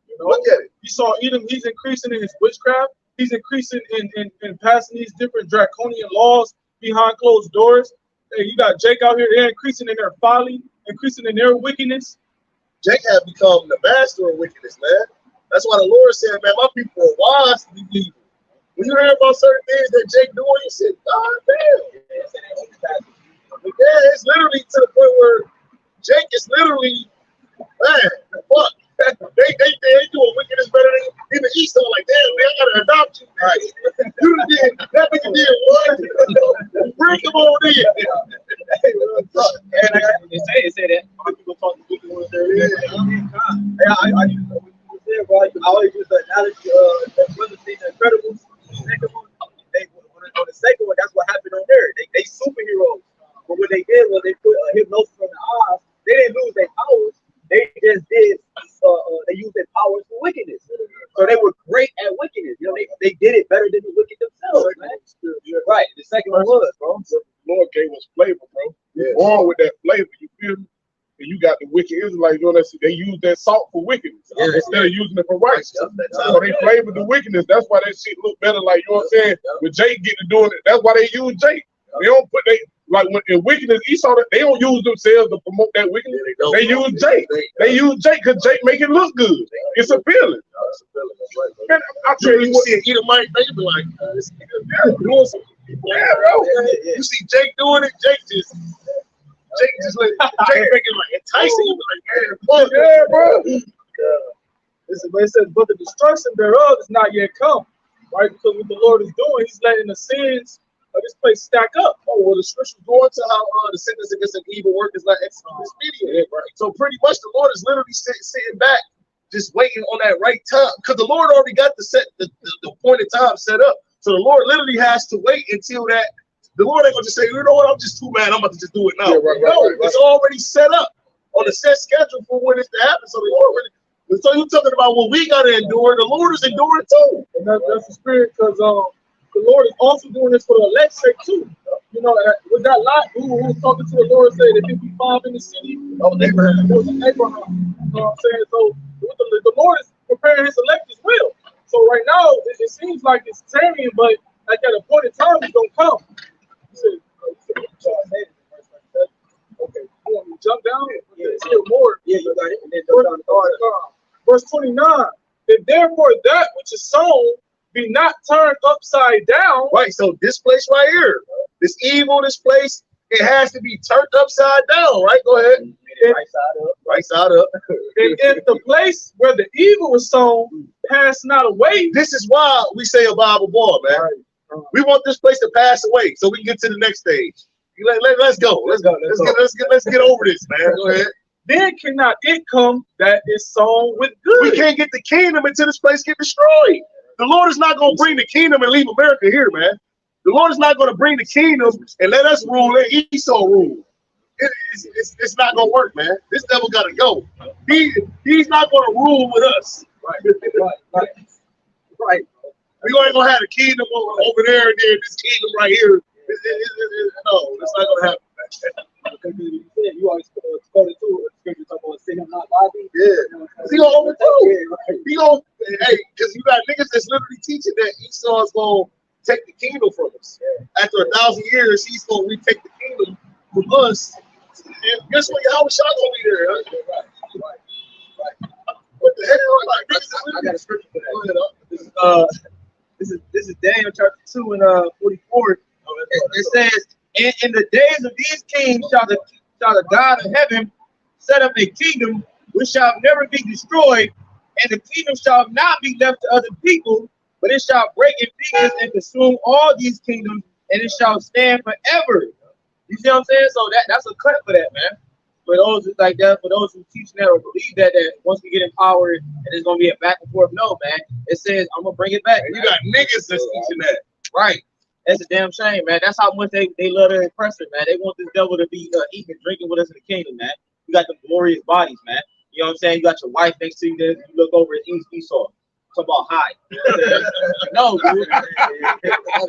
You know, look at it. You saw Edom, he's increasing in his witchcraft. He's increasing in passing these different draconian laws behind closed doors. Hey, you got Jake out here, they're increasing in their folly, increasing in their wickedness. Jake have become the master of wickedness, man. That's why the Lord said, man, my people are wise to be evil. When you hear about certain things that Jake doing, you said, God damn. Yeah, it's literally to the point where Jake is literally, man, fuck. They doing wickedness better than even Esau. Like, damn, man, I gotta adopt you. Right. You did that nigga did what? Bring him on in. And it say that people talk to people when they're in. I always use the analogy that brother seen the Incredibles. On the second one, that's what happened on there. They superheroes. But what they did was they put hypnosis on the eyes. They didn't lose their powers. They just did. They used their powers for wickedness. So they were great at wickedness. You know, they did it better than the wicked themselves, man. Right. The like it was, bro. The Lord gave us flavor, bro. Yeah. Born with that flavor, you feel me? And you got the wicked Israelites doing that shit. They use that salt for wickedness instead of using it for righteousness. So they flavored the wickedness. That's why that shit look better. Like, you know what I'm saying? With Jake getting to doing it, that's why they use Jake. They don't put like when in wickedness, Esau, they don't use themselves to promote that wickedness. They use Jake. They use Jake because Jake make it look good. It's appealing. Man, I tell you what, see an Edomite, they be like, this nigga doing some. Yeah, bro. You see Jake doing it, Jake just like Jake making like enticing. You be like, man, fuck. yeah, bro. Listen, but it says, but the destruction thereof is not yet come, right? Because what the Lord is doing, He's letting the sins of this place stack up. Oh, well, the scriptures go into how the sentence against an evil work is not expedient. Right. So pretty much the Lord is literally sitting back, just waiting on that right time, because the Lord already got the appointed time set up. So the Lord literally has to wait until that. The Lord ain't gonna just say, you know what, I'm just too mad, I'm about to just do it now. It's already set up on a set schedule for when it's to happen. So the Lord really. So you're talking about what we gotta endure. The Lord is enduring too. And that's the spirit, because the Lord is also doing this for the elect's sake too. You know, with that Lot who was talking to the Lord, said that if we find in the city, Abraham. it was Abraham. You know what I'm saying? So the Lord is preparing His elect as well. So right now it seems like it's tarrying, but like at a point in time it's gonna come. Okay, you want me to jump down? Yeah, still more. Yeah, you got it. And then jump down the Verse 29. If therefore that which is sown be not turned upside down. Right, so this place right here, this evil, this place, it has to be turned upside down, right? Go ahead. right side up. Right side up. And if the place where the evil was sown pass not away. This is why we say a Bible ball, man. Right. We want this place to pass away so we can get to the next stage. Let's go. Let's get over this, man. Go ahead. Then cannot it come that is sown with good. We can't get the kingdom until this place get destroyed. The Lord is not going to bring the kingdom and leave America here, man. The Lord is not going to bring the kingdom and let us rule, let Esau rule. It's not going to work, man. This devil got to go. He's not going to rule with us. Right. We ain't going to have the kingdom over there and then this kingdom right here. No, it's not going to happen. Because you always quote it too. Scripture talk about sin not lobby. Yeah. He gonna overthrow. He gonna, hey, because you got niggas that's literally teaching that Esau is gonna take the kingdom from us. After 1,000 years, he's gonna retake the kingdom from us. And guess what? YAHWAHSHI gonna be there. Right. What the hell? I got a scripture for that. This is Daniel chapter 2 and 44. It says, in the days of these kings shall the God of heaven set up a kingdom which shall never be destroyed, and the kingdom shall not be left to other people, but it shall break in pieces and consume all these kingdoms, and it shall stand forever. You see what I'm saying? So that's a cut for that, man. For those like that, for those who teach that or believe that once we get in power and it's gonna be a back and forth, no, man. It says I'm gonna bring it back. And you got niggas that's teaching that. Right. That's a damn shame, man. That's how much they love their oppressor, man. They want this devil to be eating and drinking with us in the kingdom, man. You got the glorious bodies, man. You know what I'm saying? You got your wife next to you. There, you look over at Esau. Talk about high. No, dude.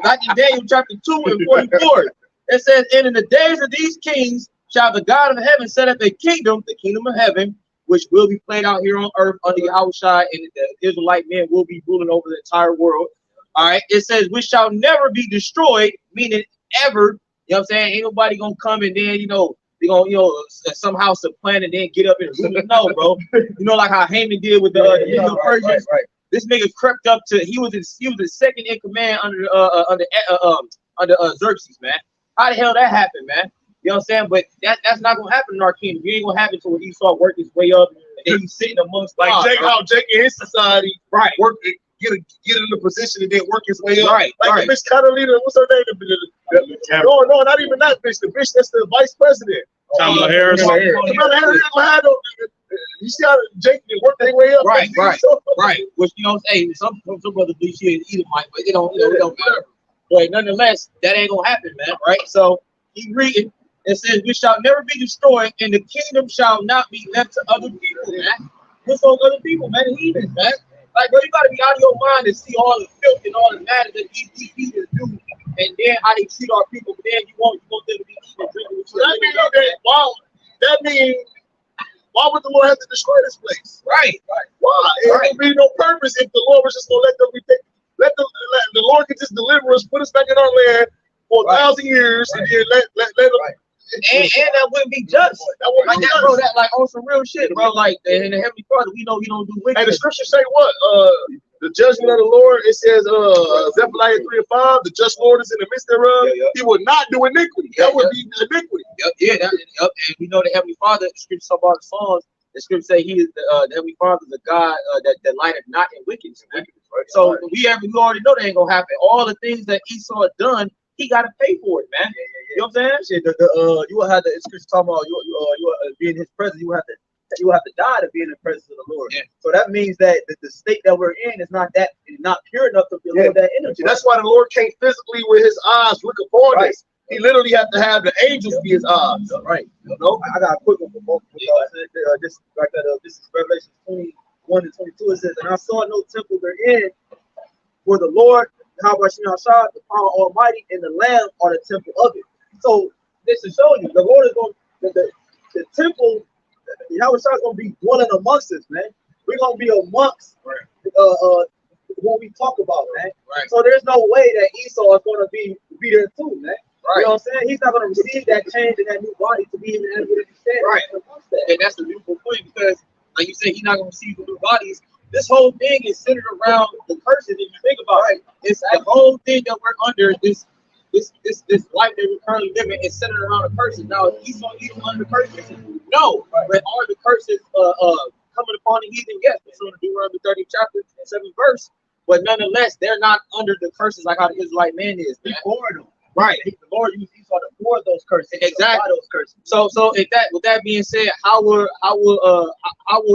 Back in Daniel chapter 2 and 44, it says, and in the days of these kings shall the God of heaven set up a kingdom, the kingdom of heaven, which will be played out here on earth under YAHWAHSHI, and the Israelite men will be ruling over the entire world. All right, it says, which shall never be destroyed, meaning ever. You know what I'm saying? Ain't nobody gonna come and then, they're gonna, somehow supplant and then get up and rule. No, bro. Like how Haman did with the Persians. Right. This nigga crept up to, he was the second in command under Xerxes, man. How the hell that happened, man? You know what I'm saying? But that's not gonna happen in our kingdom. You ain't gonna happen until Esau work his way up and then he's sitting amongst like Jake, how Jake in his society, right? Get in the position and then work his way up. Right. Like the bitch kind of leader, what's her name? No, not even that bitch. The bitch that's the vice president. Kamala Harris. You see how Jake can work their way up? Right. Which some brothers believe she is Edomite, but it don't matter. But nonetheless, that ain't gonna happen, man. Right? So keep reading. It says, "We shall never be destroyed, and the kingdom shall not be left to other people." Man, what's those other people, man? Heathens, man. Like, bro, you gotta be out of your mind to see all the filth and all the matters that these heathens do and then how they treat our people. But then you want them to be eating and drinking with you. That means why would the Lord have to destroy this place? Right. Why? It would be no purpose if the Lord was just gonna let them be taken. Let the Lord could just deliver us, put us back in our land for 1,000 years, and then let them. And that wouldn't be just. That wouldn't be just. Bro, that like on some real shit, bro. Like in the Heavenly Father, we know He don't do wicked. And the scripture say what? The judgment of the Lord, it says, Zephaniah 3:5, the just Lord is in the midst thereof. He will not do iniquity. That would be iniquity. And we know the Heavenly Father, the scripture talk about the Psalms, the scripture say He is the Heavenly Father is a God that lighteth not in wickedness. Right? So we already know that ain't gonna happen. All the things that Esau done, he gotta pay for it, man. You know what I'm saying? You will have the scripture talking about you be in His presence. You will have to die to be in the presence of the Lord. Yeah. So that means that the state that we're in is not pure enough to feel that energy. That's why the Lord can't physically with His eyes look upon us. He literally have to have the angels be His eyes. Right. No, I got a quick one for both of y'all. This is Revelation 21 and 22. It says, "And I saw no temple therein, for the Lord, HALAYAM, the power Almighty, and the Lamb are the temple of it." So this is showing you the Lord is going the temple. YAHWAH is going to be dwelling amongst us, man. We're going to be amongst what we talk about, man. Right. So there's no way that Esau is going to be there too, man. Right. You know what I'm saying? He's not going to receive that change in that new body to be even able to understand. Right. And that's the beautiful point, because, like you said, he's not going to receive the new bodies. This whole thing is centered around the curses. If you think about it, it's the whole thing that we're under. This life that we're currently living is centered around the curses. Now, is Esau even under the curses? No. But are the curses coming upon the heathen? Yes. It's on Deuteronomy 30th chapter, 7th verse. But nonetheless, they're not under the curses like how the Israelite man is. He poured them. Right. The Lord used Esau to pour those curses. Exactly. Those curses. So with that being said, how will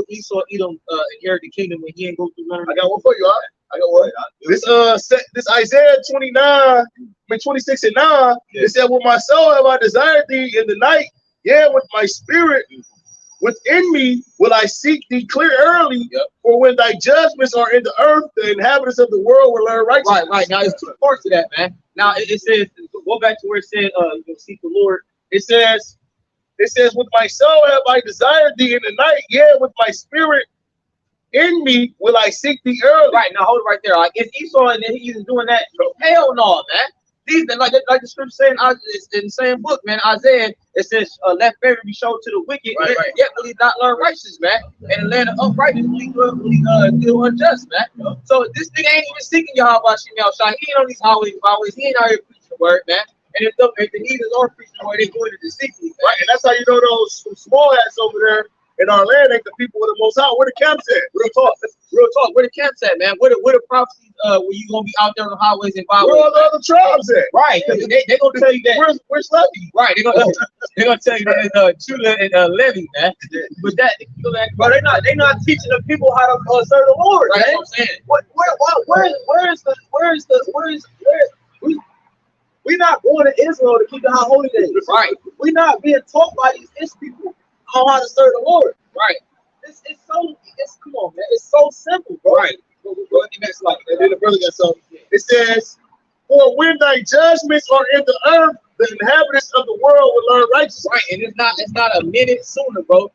Esau Edom inherit the kingdom when he ain't go through none of that? I got one for you. I got one. This Isaiah 26 and 9. It said, "With my soul have I desired thee in the night, yeah, with my spirit within me will I seek thee clear early. For when thy judgments are in the earth, the inhabitants of the world will learn righteousness." Right. Now, there's two parts to that, man. Now, it says, go back to where it said, you'll seek the Lord. It says, "With my soul have I desired thee in the night, yeah, with my spirit in me will I seek thee early." Right, now hold it right there. Like, is Esau and he's doing that? Hell no, man. These, like the scripture saying in the same book, man, Isaiah, it says, "Let favor be shown to the wicked, yet will he not learn righteousness, man. And the land of uprightness will he deal unjust, man." So this thing ain't even seeking YAHWAHSHI. He ain't on these highways. He ain't out here preaching the word, man. And if the heathens are preaching the word, they doing it to seek me, right? And that's how you know those small hats over there in our land ain't the people with the most high. Where the camps at? Real talk. Where the camps at, man? Where the prophecies? Where you gonna be out there on the highways and byways? Where all the other tribes at? Right. They gonna tell you that. Where's Levy? Right. They gonna tell you that Judah and Levy, man. But that, but they're not teaching the people how to serve the Lord. Right. That's what I'm saying. We're not going to Israel to keep the high holy days. Right. We're not being taught by these people on how to serve the Lord. Right. It's come on, man. It's so simple, bro. Right. And then the brother got something. It says, "For when thy judgments are in the earth, the inhabitants of the world will learn righteousness." Right, and it's not a minute sooner, bro.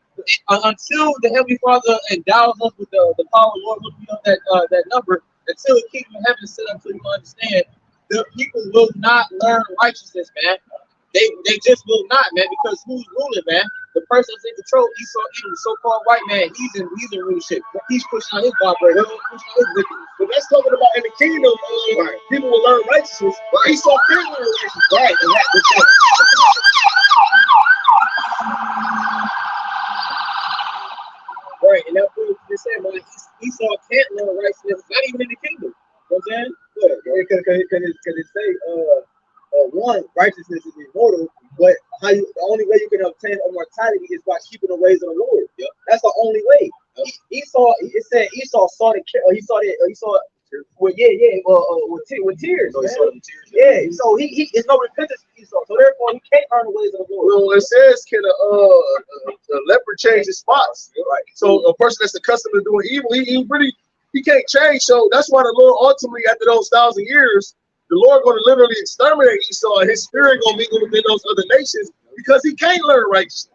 Until the Heavenly Father endows us with the power of the Lord, look up that number. Until the kingdom of heaven is set up, so you understand, the people will not learn righteousness, man. They just will not, man, because who's ruling, man? The person that's in control, Esau Edom, the so-called white man, he's in rulership. He's pushing on his vibrator, pushing on his wickedness. But that's talking about in the kingdom, people will learn righteousness. Right. Esau can't learn righteousness. Right. Right, and that's what you said, man. Esau can't learn righteousness, not even in the kingdom. You know what I'm saying? Because it say, one, righteousness is immortal, but the only way you can obtain immortality is by keeping the ways of the Lord. Yep. That's the only way. Esau, it said Esau saw with tears. Yeah, so he is no repentance for Esau, so therefore he can't earn the ways of the Lord. Well, it says, can a leopard change his spots? Right. So a person that's accustomed to doing evil, he can't change. So that's why the Lord ultimately, after those 1,000 years, the Lord going to literally exterminate Esau, and his spirit going to mingle within those other nations because he can't learn righteousness.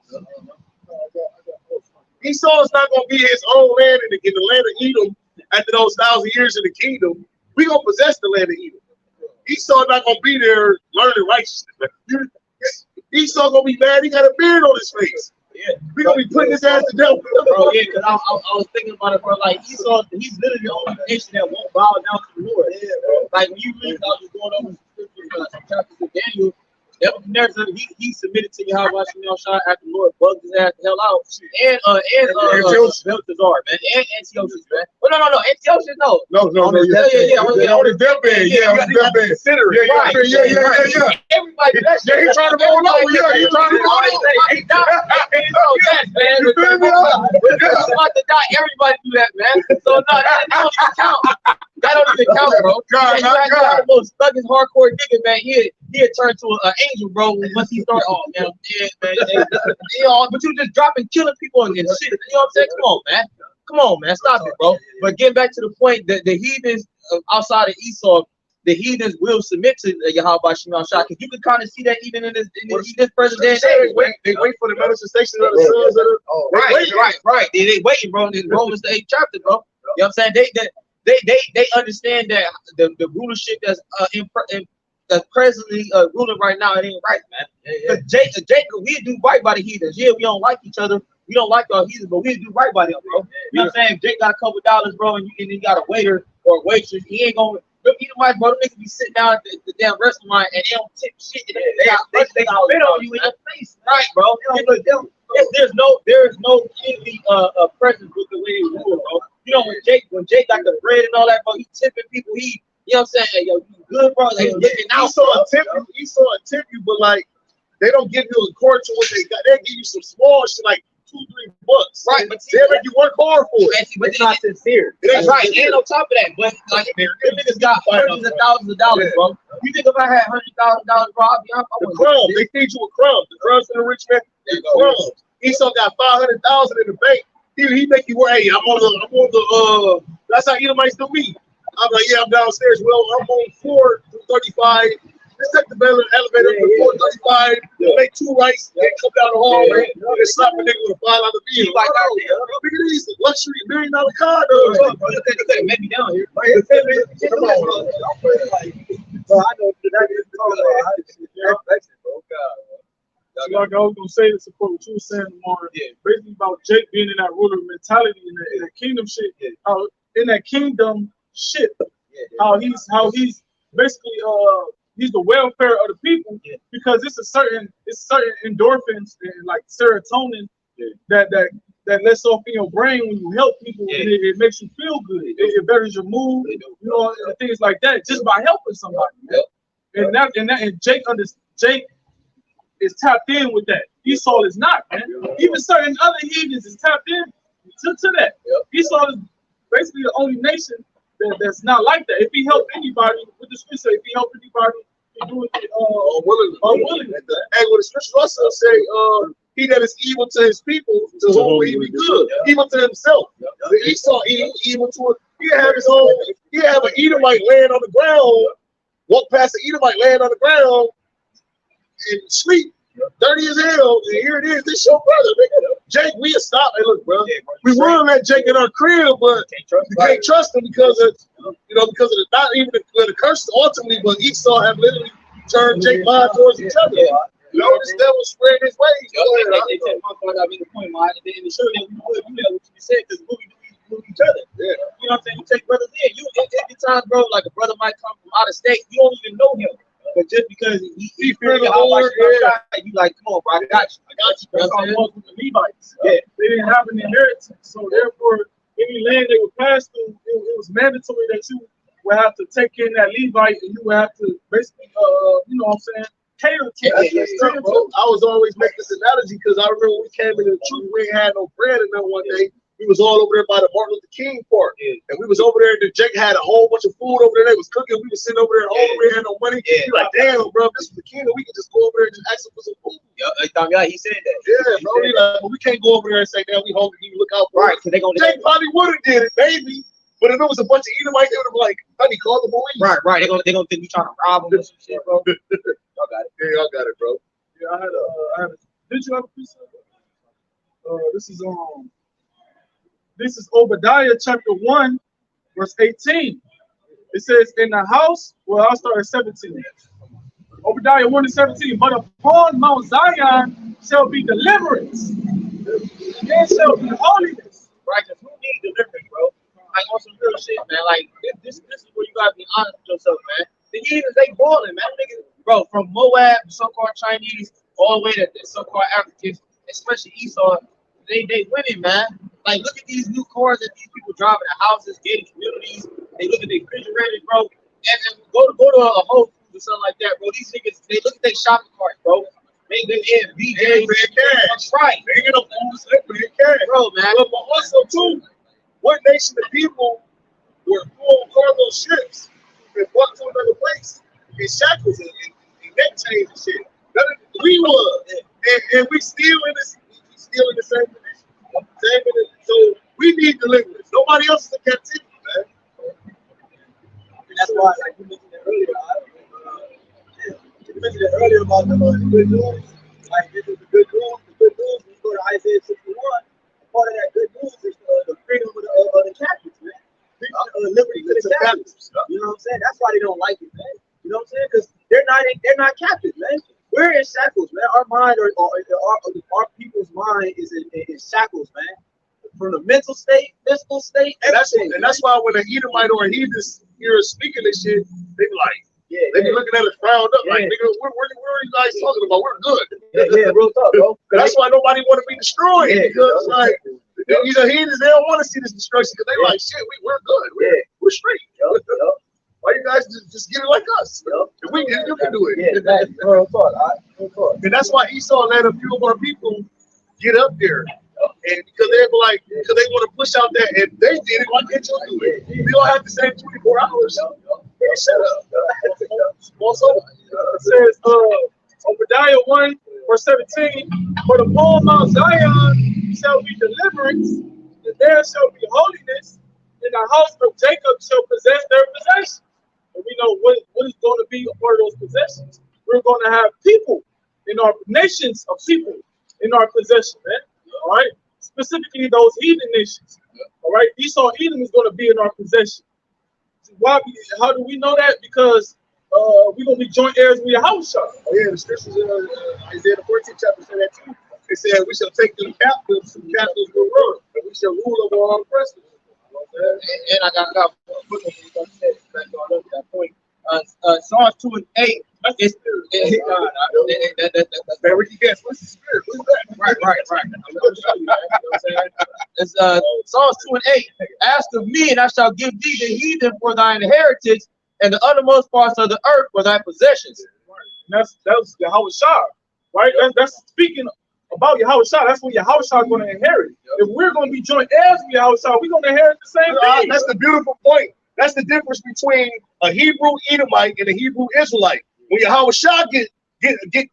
Esau is not going to be his own land in the land of Edom after those 1,000 years in the kingdom. We going to possess the land of Edom. Esau not going to be there learning righteousness. Esau going to be mad. He got a beard on his face. Yeah, we gonna be putting his ass to death, bro. Yeah, because I was thinking about it, bro. Like Esau, he's literally the only nation that won't bow down to the Lord. Yeah, bro. Like when you read, I was just going over some chapters of Daniel. He submitted to YAHAWAHSHI after the Lord bugged his ass the hell out. And Belteshazzar, man, and Antiochus, man. Oh no, Antiochus, no. On his deathbed, Everybody, he's trying to roll over. Yeah, he's trying to roll over. He died. Yes, man. He's about to die. Everybody do that, man. So no, that don't even count. That don't even count, bro. God, the most thuggest hardcore nigga, man. He had turned to an angel, bro. Once he started, oh man, yeah, man. But you just dropping, killing people and shit. You know what I'm saying? Come on, man. Stop it, bro. But getting back to the point that the heathens outside of Esau, the heathens will submit to YAHAWAHSHI. Because you can kind of see that even in this present day. They wait for the manifestation of the sons of the. Right. They waiting, bro. In Romans the 8th chapter, bro. You know what I'm saying? They understand that the rulership that's presently ruling right now, it ain't right, man. Because Jacob, we do right by the heathens. Yeah, we don't like each other. We don't like our heathens, but we do right by them, bro. You know what I'm saying? If Jake got a couple $, bro, and you got a waiter or a waitress, he ain't gonna. Either bro, they can be sitting down at the damn restaurant and they don't tip shit. They spit on you in your face, right, bro? There's no envy presence with the way they rule, bro. You know when Jake got the bread and all that, bro, he tipping people. You know what I'm saying? Hey, yo, you good, bro? Like looking out. Esau tip you, but like they don't give you a quarter to what they got. They give you some small shit like $2-3. Right, but they make you work hard for it. But it's not sincere. That's right. And on top of that, but like them niggas got hundreds of thousands of dollars, bro. You think if I had $100,000, bro, the crumbs, they feed you with crumbs. The crumbs for the rich man, crumbs. Esau got 500,000 in the bank. He make you work. Hey, I'm on the. That's how Edomites do me. I'm like, yeah, I'm downstairs. Well, I'm on floor 35. Let's take the elevator to 435. Make 2 rights. Then come down the hallway and slap a nigga with a $5 bill. Like, oh, look at these luxury $1 million condos. You could make me down here. Come on, bro. I know that is like I was gonna say to support what you were saying, Mark. Yeah, basically about Jake being in that ruler mentality in that kingdom shit. How in that kingdom shit, how he's basically he's the welfare of the people because it's certain endorphins and like serotonin that lets off in your brain when you help people. And it makes you feel good. It betters your mood, you know, and things like that just by helping somebody. And Jake is tapped in with that. Esau is not, man. Even certain other heathens is tapped in to that. Esau is basically the only nation that's not like that. If he helped anybody, with the scripture, if he helped anybody, he do it unwillingly. And what the scriptures also say, he that is evil to his people, to whom will he be good? Evil to himself. The Esau evil to it. He have his own. He have an Edomite land on the ground. Walk past the Edomite land on the ground and sleep. Dirty as hell, and here it is. This your brother, nigga. Jake, we stop. Hey, look, bro. We will let Jake in our crib, but you can't trust him because of because of not even the curse ultimately, but Esau have literally turned Jake mind towards each other. You know, this devil spread his ways. They said, my God, I made the point, man. And the show that we would do that, what you said, because we do each other. You know what I'm saying? You take brothers in. Every time, bro, like a brother might come from out of state, you don't even know him. But just because he feels you like, come on, bro, I got you. That's how it was with the Levites. They didn't have an inheritance, so therefore, any land they would pass through, it was mandatory that you would have to take in that Levite, and you would have to basically, you know what I'm saying, cater to. I was always making this analogy because I remember when we came into the truth, we ain't had no bread, and then one day we was all over there by the Martin Luther King Park, and we was over there, and Jake had a whole bunch of food over there. They was cooking. We was sitting over there, we had no money. You're like, damn, bro, this was the kingdom. We could just go over there and just ask him for some food. He said that. Yeah, bro. Like, well, we can't go over there and say, damn, we hungry. You look out for right? Because they gonna. Jake probably would have did it, maybe. But if it was a bunch of Edomites, they would have been like, honey, call the police. Right. They gonna think we trying to rob them or some shit, bro. Y'all got it. Yeah, y'all got it, bro. Yeah, I had a did you have a piece of this is Obadiah chapter 1, verse 18. It says, in the house, well, I'll start at 17. Obadiah 1 and 17. But upon Mount Zion shall be deliverance, there shall be holiness. Right, because who needs deliverance, bro? Like on some real shit, man. Like this is where you gotta be honest with yourself, man. The heathens, they balling, man. Niggas, bro, from Moab, so-called Chinese, all the way to the so-called Africans, especially Esau, they winning, man. Like, look at these new cars that these people driving to houses, gated communities. They look at their refrigerators, bro. And go to a Whole Foods or something like that, bro. These niggas, they look at their shopping carts, bro. They in BJ's. That's right. They get up on the cash. Bro, man. But also, too, what nation of people were full cargo ships and walked to another place in shackles and neck chains and shit? We was. And we still in this, the same position. So we need deliverance. Nobody else is in captivity, man. That's why, like you mentioned earlier, about the good news. Like, this is the good news. The good news, when you go to Isaiah 61, part of that good news is the freedom of the captives, man. Liberty to the captives. You know what I'm saying? That's why they don't like it, man. You know what I'm saying? Because they're not captives, man. We're in shackles, man. Our mind, or our people's mind is in shackles, man. From the mental state, physical state, and that's why when an Edomite or a heathen hear us speaking this shit, they be like, they be looking at us frowned up, like, nigga, what are you guys talking about? We're good. Yeah, real talk, bro. That's why nobody want to be destroyed, because like these are heathens, they don't want to see this destruction because they like, shit, we're good. We're straight. Why you guys just get it like us? If we can, you can do it. Yeah, real talk. And that's why Esau let a few of our people get up there. And because they were like, because they want to push out that, and they did it, why can't you do it? We don't have the same 24 hours. Shut up. Also, it says Obadiah 1, verse 17. But upon Mount Zion shall be deliverance, and there shall be holiness, and the house of Jacob shall possess their possessions. And we know what is going to be a part of those possessions. We're going to have people in our nations of people in our possession, man. All right, specifically those heathen nations. All right, Esau Edom is going to be in our possession. Why? How do we know that? Because we're going to be joint heirs with YAHAWAHSHI. Oh yeah, the scriptures in Isaiah the 14th chapter say that too. They said we shall take them captives, some captives will run, and we shall rule over all oppressors. And I got back on that point. Psalms 2 and 8. It's man, we can guess. What's the spirit? What's that? Right. I'm gonna show you that. You know what I'm saying? It's Psalms 2 and 8. Ask of me, and I shall give thee the heathen for thine heritage, and the uttermost parts of the earth for thy possessions. That's YAHAWAHSHI, right? That's speaking about YAHAWAHSHI. That's what YAHAWAHSHI is going to inherit. If we're going to be joint heirs with YAHAWAHSI, we're going to inherit the same thing. That's the beautiful point. That's the difference between a Hebrew Edomite and a Hebrew Israelite. When YAHAWAHSHI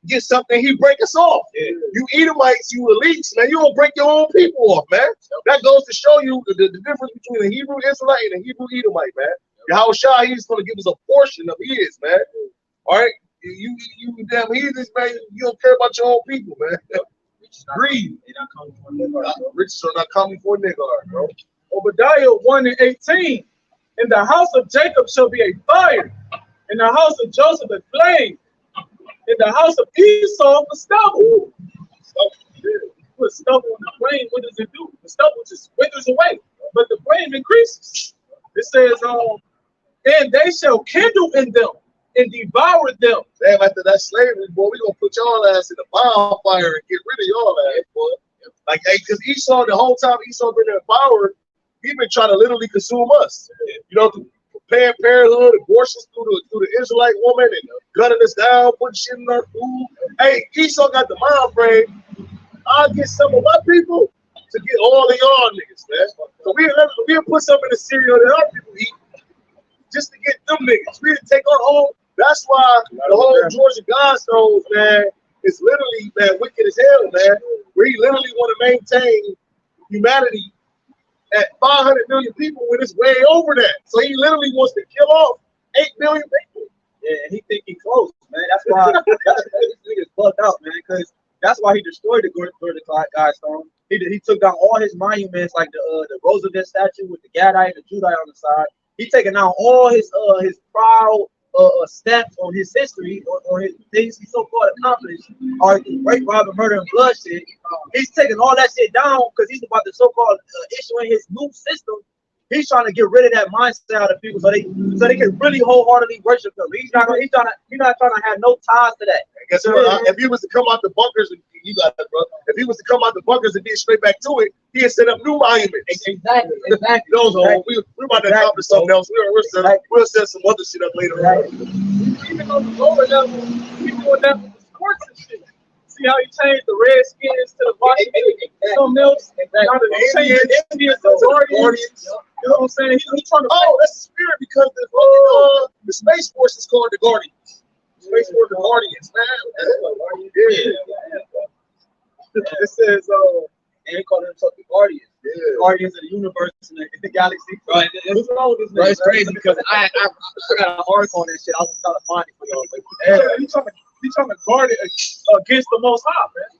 get something, he break us off. You Edomites, you elites, man, you don't break your own people off, man. That goes to show you the difference between a Hebrew Israelite and a Hebrew Edomite, man. YAHAWAHSHI, he's going to give us a portion of his, man. All right, you damn heathens, man. You don't care about your own people, man. Greed. Riches are not coming for a nigga, bro. Obadiah 1 and 18. In the house of Jacob shall be a fire, in the house of Joseph a flame, in the house of Esau a stubble. Put stubble on the flame, what does it do? The stubble just withers away, but the flame increases. It says, and they shall kindle in them and devour them. Damn, after that slavery, boy, we gonna put y'all ass in the bonfire and get rid of y'all ass, boy. Like, hey, because Esau, the whole time Esau been in power, he been trying to literally consume us. You know, paying parenthood, abortions through the Israelite woman, and gunning us down, putting shit in our food. Hey, Esau got the mind frame. I'll get some of my people to get all of y'all niggas, man. So we'll put some in the cereal that our people eat just to get them niggas. We'll take our own. That's why the whole Georgia Godstones, man, is literally, man, wicked as hell, man. Where he literally want to maintain humanity at 500 million people when it's way over that. So he literally wants to kill off 8 million people. Yeah, and he think he close, man. That's why this nigga's bugged out, man. Because that's why he destroyed the Guidestone. He took down all his monuments, like the Roosevelt statue with the Gadite and the Judite on the side. He taking down all his proud stamps on his history, on his things he so-called accomplished, or rape, robbery, murder, and bloodshed. He's taking all that shit down because he's about to so-called issuing his new system. He's trying to get rid of that mindset out of people so they can really wholeheartedly worship him. He's not trying to have no ties to that. Guess what? If he was to come out the bunkers, and you got that, bro. If he was to come out the bunkers and get straight back to it, he'd set up new monuments. Exactly. Those are we're about to accomplish something else. We'll set some other shit up later on. Even on the lower level, we doing that with the sports and shit. See how he changed the Redskins to the Washington, something else. Now they changed the Indians to Guardians. You know what I'm saying? He's trying to. Oh, that's the spirit because the Space Force is called the Guardians. Space Force, the Guardians, man. Yeah. It says, and they call themselves the Guardians. Yeah. Guardians of the universe and the galaxy. Right. What's wrong with this? Bro, it's crazy because I got an article on that shit. I was trying to find it for y'all. But He's trying to guard it against the Most High, man.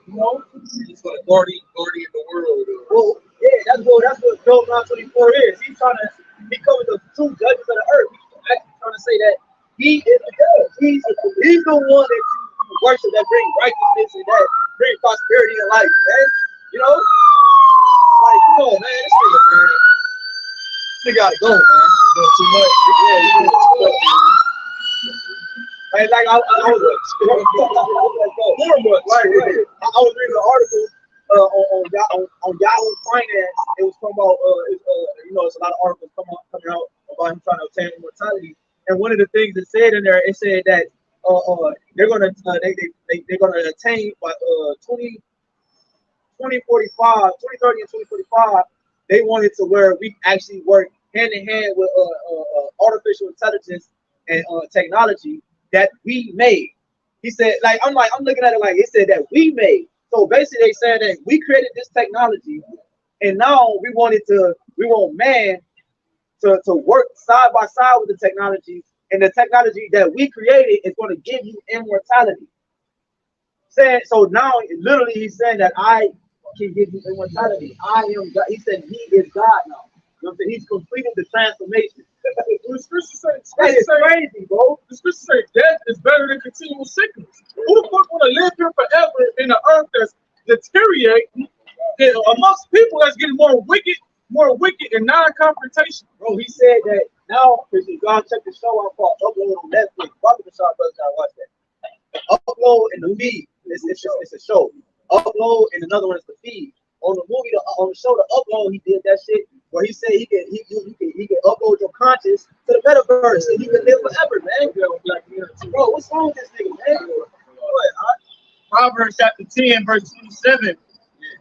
You know, He's like guardian the world. well, yeah, that's what Job 9:24 is. He covers the two judges of the earth. He's actually trying to say that he is the judge. He's the one that you worship, that brings righteousness and that brings prosperity in life, man. You know? Like, come on, man. This nigga gotta go, man. He's doing too much. Yeah, he's doing too much. Like I was reading an article on Yahoo Finance. It was talking about it's a lot of articles coming out about him trying to obtain immortality. And one of the things it said in there, it said that they're gonna attain by 2030 and 2045. They wanted to where we actually work hand in hand with artificial intelligence and technology that we made. He said, I'm looking at it like it said that we made. So basically they said that we created this technology and now we want man to work side by side with the technology, and the technology that we created is going to give you immortality. So now literally he's saying that I can give you immortality. I am God. He said he is God now. You know what I'm saying? He's completed the transformation. the scripture say crazy, bro. The scripture say death is better than continual sickness. Who the fuck want to live here forever in an earth that's deteriorating amongst people that's getting more wicked and non-confrontation? Bro, he said that now, if you go check the show out called Upload on Netflix, welcome to Shaw Brothers, gotta watch that. Upload and the feed, it's a show. Upload and another one is the feed. On the movie, on the show, the Upload, he did that shit where he said he can upload your conscience to the metaverse and you can live forever, man. Bro, what's wrong with this nigga, man? Proverbs chapter 10, verse 27.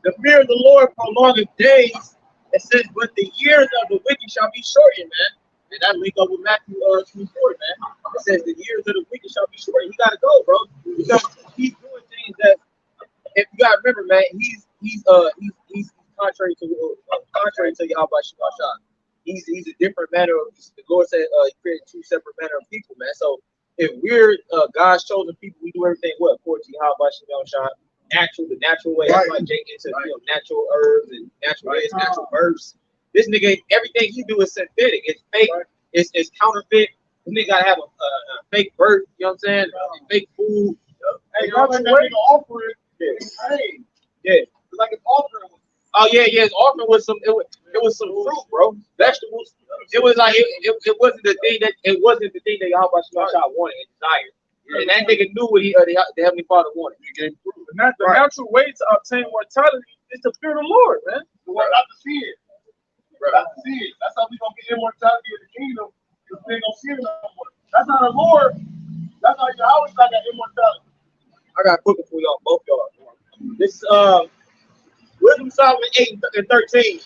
The fear of the Lord prolongeth days. It says, but the years of the wicked shall be shortened, man. And that link up with Matthew 24, man. It says the years of the wicked shall be shortened. He gotta go, bro. Because he's doing things that, if you gotta remember, man, he's contrary to YAHWAHSHI. He's a different manner of, the Lord said he created two separate manner of people, man. So if we're God's chosen people, we do everything well according to YAHWAHSHI, the natural way. That's why Jake into natural herbs and natural ways, natural births. This nigga, everything he do is synthetic. It's fake. It's counterfeit. This nigga gotta have a fake birth. You know what I'm saying? Fake food. Hey, y'all like that nigga offering. Yeah. It's like an offering. Oh yeah. His offering was some. It was some fruit, bro. Vegetables. It was like it wasn't the thing that YAHWAHSHI wanted and desired. And that nigga knew what the Heavenly Father wanted. The natural way to obtain mortality is to fear the Lord, man. Not to see it. Not to see it. That's how we gonna get immortality in the kingdom. Because we ain't gonna see it no more. That's how the Lord. That's how Yahweh got that immortality. I got a quick one for y'all, both y'all. This Wisdom Solomon 8 and 13.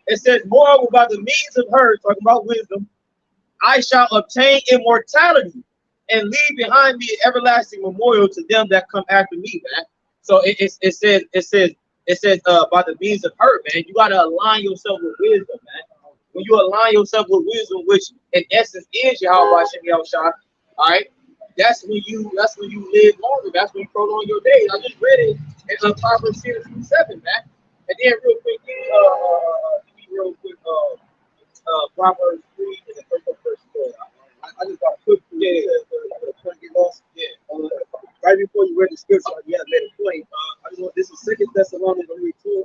It says, moreover, by the means of her, talking about wisdom, I shall obtain immortality and leave behind me an everlasting memorial to them that come after me, man. So it says it says by the means of her, man. You gotta align yourself with wisdom, man. When you align yourself with wisdom, which in essence is YAHWAHSHI, all right. That's when you live longer. That's when you prolong your days. I just read it in Proverbs 7, man. And then real quick, Proverbs 3 and the first verse. I just got a quick point get lost. Yeah. Right before you read the scripture, you have made a point. I just want this is 2 Thessalonians 2,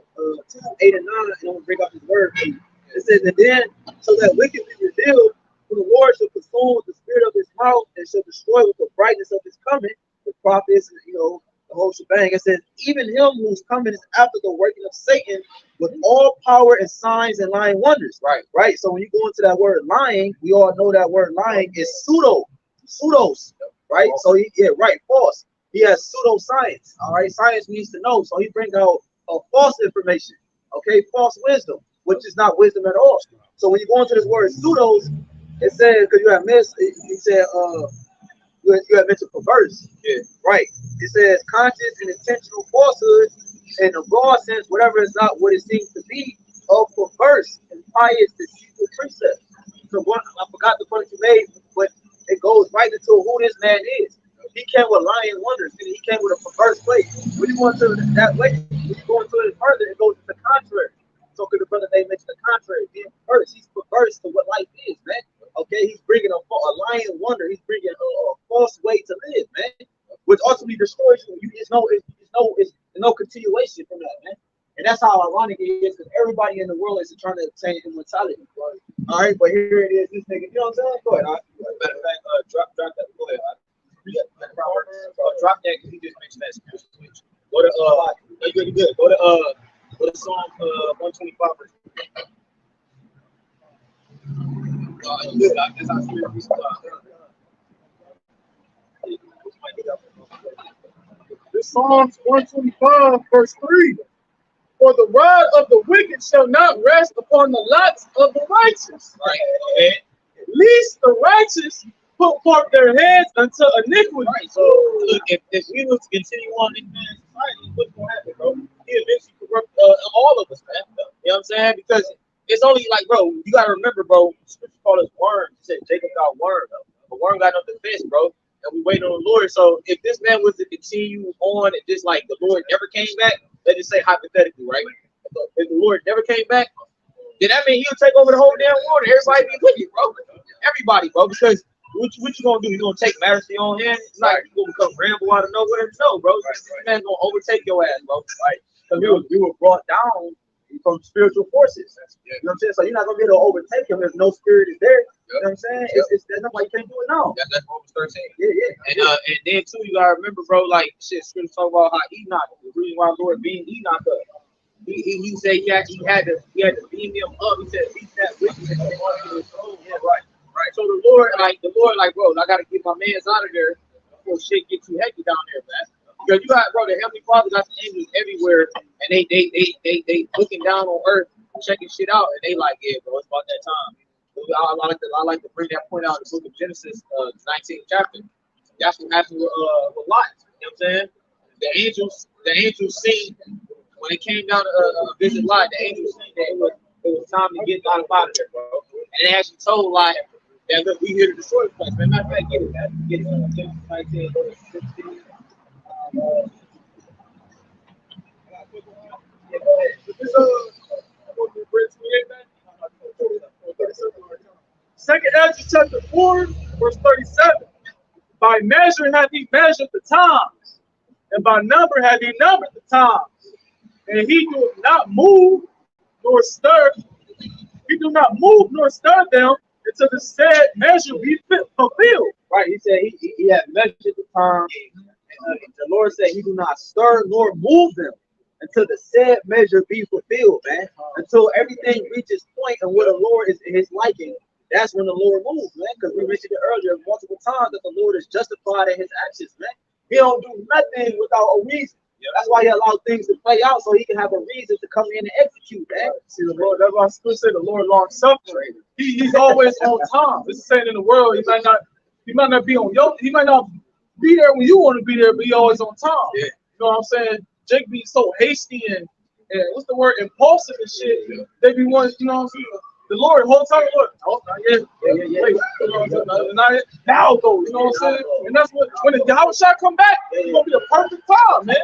8 and 9, and I'm gonna bring up this word. It says, and then so that wicked be revealed, for the Lord shall consume with the spirit of his mouth and shall destroy with the brightness of his coming, the prophets, and the whole shebang. It says, even him whose coming is after the working of Satan with all power and signs and lying wonders. Right. So when you go into that word lying, we all know that word lying is pseudos. Right. So false. He has pseudoscience. All right. Science means to know. So he brings out false information. Okay. False wisdom, which is not wisdom at all. So when you go into this word pseudos, it says, because you have he said, you have mentioned perverse. Yeah. Right. It says conscious and intentional falsehood, in the broad sense, whatever is not what it seems to be, of perverse and pious deceitful precepts. So I forgot the point you made, but it goes right into who this man is. He came with lying wonders, and he came with a perverse way. When you go into that way, when you go into it further, it goes to the contrary. So could the brother they mention the contrary, being perverse. He's perverse to what life is, man. Okay, he's bringing a lying wonder. He's bringing a false way to live, man, which ultimately destroys you. It's no continuation from that, man. And that's how ironic it is, because everybody in the world is trying to obtain immortality. All right, but here it is. This nigga, you know what I'm saying? Go ahead. Matter of fact, drop that. Go ahead. Drop that because he just mentioned that switch. Go to you good. Go to Psalm 125 verse. This Psalms 125 verse 3. For the rod of the wicked shall not rest upon the lots of the righteous. Right. Least the righteous put forth their heads unto iniquity. Right. So look, if we was to continue on in man's society, what's gonna happen, bro? He eventually corrupt all of us, man. You know what I'm saying? Because it's only like, bro, you gotta remember, bro, scripture called us worms. It said Jacob got worm, though. But worm got no defense, bro. And we waiting on the Lord. So if this man was to continue on and just like the Lord never came back, let's just say hypothetically, right? If the Lord never came back, then that means he'll take over the whole damn world. Everybody be wicked, bro. Everybody, bro. Because what you gonna do? You gonna take matters in your own hand? It's like you gonna become Rambo out of nowhere? No, bro. This man's gonna overtake your ass, bro. Right? Because we were brought down from spiritual forces. You know what I'm saying? So you're not gonna be able to overtake him if no spirit is there. You know what I'm saying? That's not why you can't do it now. That's Romans 13. Yeah. And then too, you gotta remember, bro. Like shit, scripture talk about how Enoch, the reason why Lord beamed Enoch up. He said he actually had to beam him up. He said beat that wickedness into his soul. Yeah, right. So the Lord, bro, I gotta get my man's out of there before shit get too heavy down there, man. Because you got, bro, the Heavenly Father got the angels everywhere, and they looking down on earth, checking shit out, and they like, yeah, bro, it's about that time. I like to bring that point out in the book of Genesis, 19th chapter. That's what happened with Lot. You know what I'm saying? The angels seen when they came down to visit Lot. The angels seen that it was time to get Lot out of there, bro. And they actually told Lot that look, we here to destroy the place. Man, matter of fact, get it, man. Get it. Genesis 19, verse 16. Second Ezra chapter 4, verse 37. By measure have he measured the times, and by number have he numbered the times. And he do not move nor stir. He do not move nor stir them until the said measure be fulfilled. Right. He said he had measured the time. And the Lord said he do not stir nor move them until the said measure be fulfilled, man. Until everything reaches point and where the Lord is in his liking, that's when the Lord moves, man. Because we mentioned it earlier multiple times that the Lord is justified in his actions, man. He don't do nothing without a reason. That's why he allows things to play out so he can have a reason to come in and execute, man. See, the Lord, that's why I still say the Lord long suffering. He's always on time. It's the same in the world. He might not be on he might not be there when you want to be there, but he always on time. Yeah. You know what I'm saying? Jake be so hasty and what's the word, impulsive and shit. They be wanting, you know what I'm saying? The Lord, whole time, Lord, oh, not yet. Wait, you know what I'm saying? Not yet. Now though, you know what I'm saying? And that's what, when the YAHWAHSHI come back, it's gonna be the perfect time, man.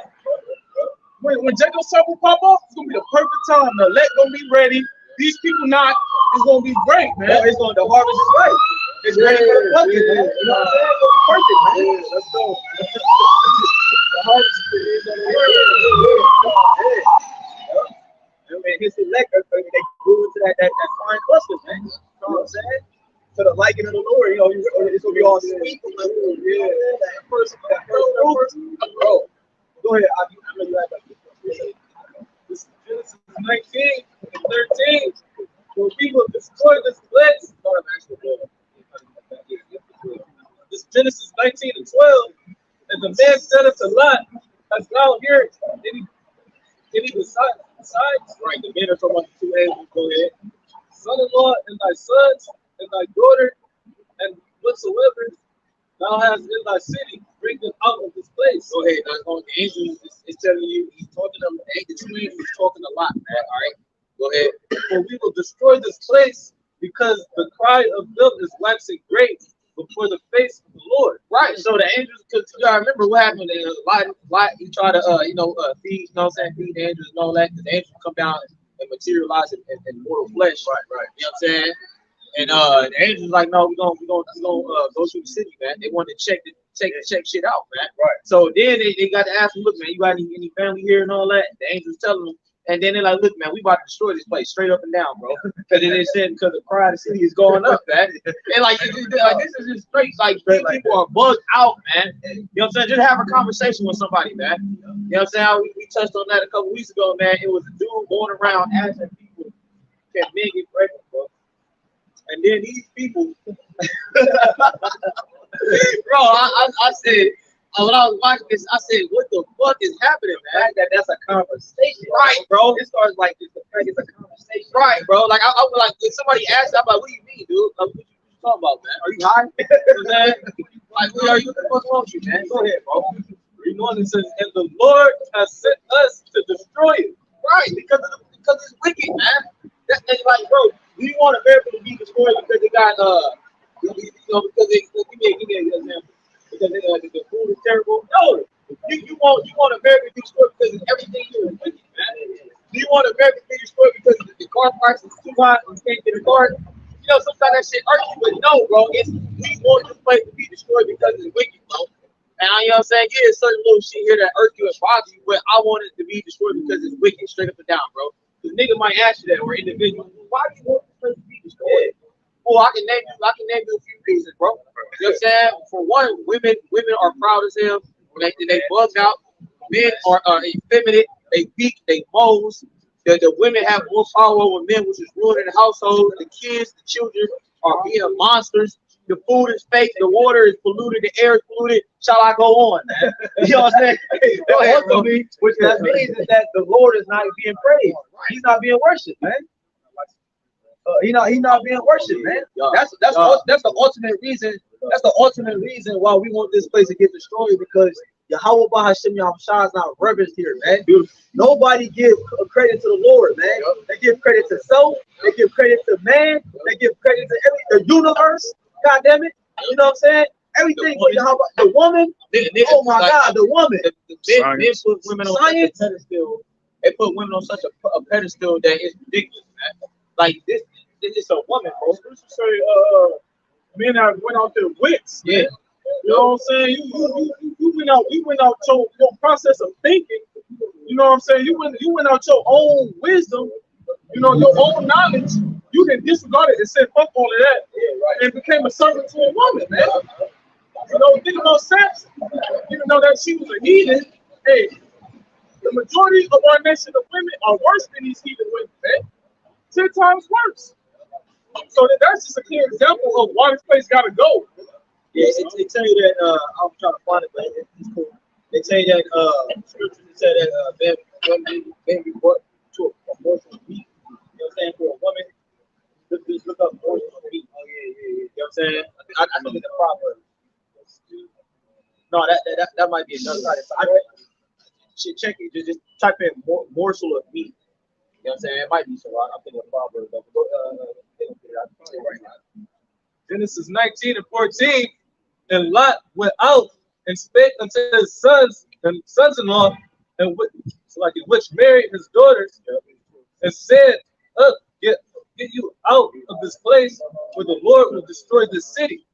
When Jacob's trouble pop up, it's gonna be the perfect time. The elect gonna be ready. These people not, it's gonna be great, man. It's gonna, the harvest is right. It's ready for the bucket, man. You know what I'm saying? It's gonna be perfect, man. Let's go. The harvest is I mean, his elect, they grew into that fine cluster, man. You know what I'm saying? To the liking of the Lord, you know, it's gonna be all sweet. Yeah, that first fruit. Bro, go ahead. I know you have that. This is Genesis 19 and 13. When people destroy this place, this Genesis 19 and 12, and the man said unto Lot, as thou hearest, then he decides, right, the men are talking about the two angels, go ahead. Son-in-law and thy sons and thy daughter, and whatsoever thou hast in thy city, bring them out of this place. Go ahead. The angel is telling you, he's talking to the two angels, he's talking a lot, man. All right, go ahead. For we will destroy this place because the cry of them is waxing great before the face of the Lord. Right. So the angels, because you gotta remember what happened. Lot, he tried to, feed, you know what I'm saying, feed the angels and all that, because the angels come down and materialize in mortal flesh. Right. You know what I'm saying? And the angels like, no, we're gonna go through the city, man. They wanted to check shit out, man. Right. So then they got to ask him, look, man, you got any family here and all that? The angels telling them. And then they're like, look, man, we about to destroy this place straight up and down, bro. Because they said, because the cry of the city is going up, man. And like this is just straight, like people are bugged out, man. You know what I'm saying? Just have a conversation with somebody, man. You know what I'm saying? We touched on that a couple weeks ago, man. It was a dude going around asking people, can men get pregnant, bro? And then these people, bro, I said, when I was watching this, I said, what the fuck is happening, man? That's a conversation. Right, bro. It starts like this. It's a conversation. Right, bro. Like, I was like, if somebody asked, I'm like, what do you mean, dude? Like, what you talking about, man? Are you high? You know what I'm saying? Like, what are you? What's wrong with you, man? Go ahead, bro. You know what it says? And the Lord has sent us to destroy it. Right, because it's wicked, man. That's like, bro, do you want America to be destroyed because they got, you know, because they, give me an example. Because the food is terrible. No, you want America to be destroyed because everything here is wicked, man. Do you want America to be destroyed because the car price is too high and you can't get a car? You know, sometimes that shit irks you, but no, bro. We want this place to be destroyed because it's wicked, bro. And you know what I'm saying? Yeah, it's certain little shit here that irk you and bother you, but I want it to be destroyed because it's wicked, straight up and down, bro. Because nigga might ask you that, or individual, why do you want this place to be destroyed? Well, I can name you a few reasons, bro. You know what I'm saying? For one, women are proud as hell. They bug out. Men are effeminate. They weak. They moles. The women have more power over men, which is ruining the household. The kids, the children are being monsters. The food is fake. The water is polluted. The air is polluted. Shall I go on, man? You know what I'm saying? Go ahead, bro. Which that means is that the Lord is not being praised. He's not being worshipped, man. He's not being worshipped, man. That's the ultimate reason. That's the ultimate reason why we want this place to get destroyed, because Yahawah BAHASHAM YAHWAHSHI is not reverenced here, man. Nobody give credit to the Lord, man. They give credit to self. They give credit to man. They give credit to the universe. God damn it. You know what I'm saying? Everything. The woman. Oh my God, the woman. The men put women on such a pedestal. They put women on such a pedestal that it's ridiculous, man. Like this is a woman, bro. Scripture say, men have went out their wits. Yeah. You know what I'm saying? You went out your process of thinking. You know what I'm saying? You went out your own wisdom. You know, your own knowledge. You didn't disregard it and said fuck all of that, and became a servant to a woman, man. You know, think about Samson. Even though that she was a heathen, hey, the majority of our nation of women are worse than these heathen women, man. 10 times worse. So that's just a clear example of why this place gotta go. Yeah, they tell you that I'm trying to find it, but it's cool. They tell you that scriptures say that men be brought to a morsel of meat. You know what I'm saying? For a woman, just look up morsel of meat. Oh yeah. You know what I'm saying? I think it's a proverb. No, that might be another side. Check it. Just type in morsel of meat. know what I'm saying? It might be so. I'm thinking of Proverbs. Genesis 19 and 14. And Lot went out and spake unto his sons and sons-in-law, and which married his daughters, and said, up, get you out of this place, for the Lord will destroy this city.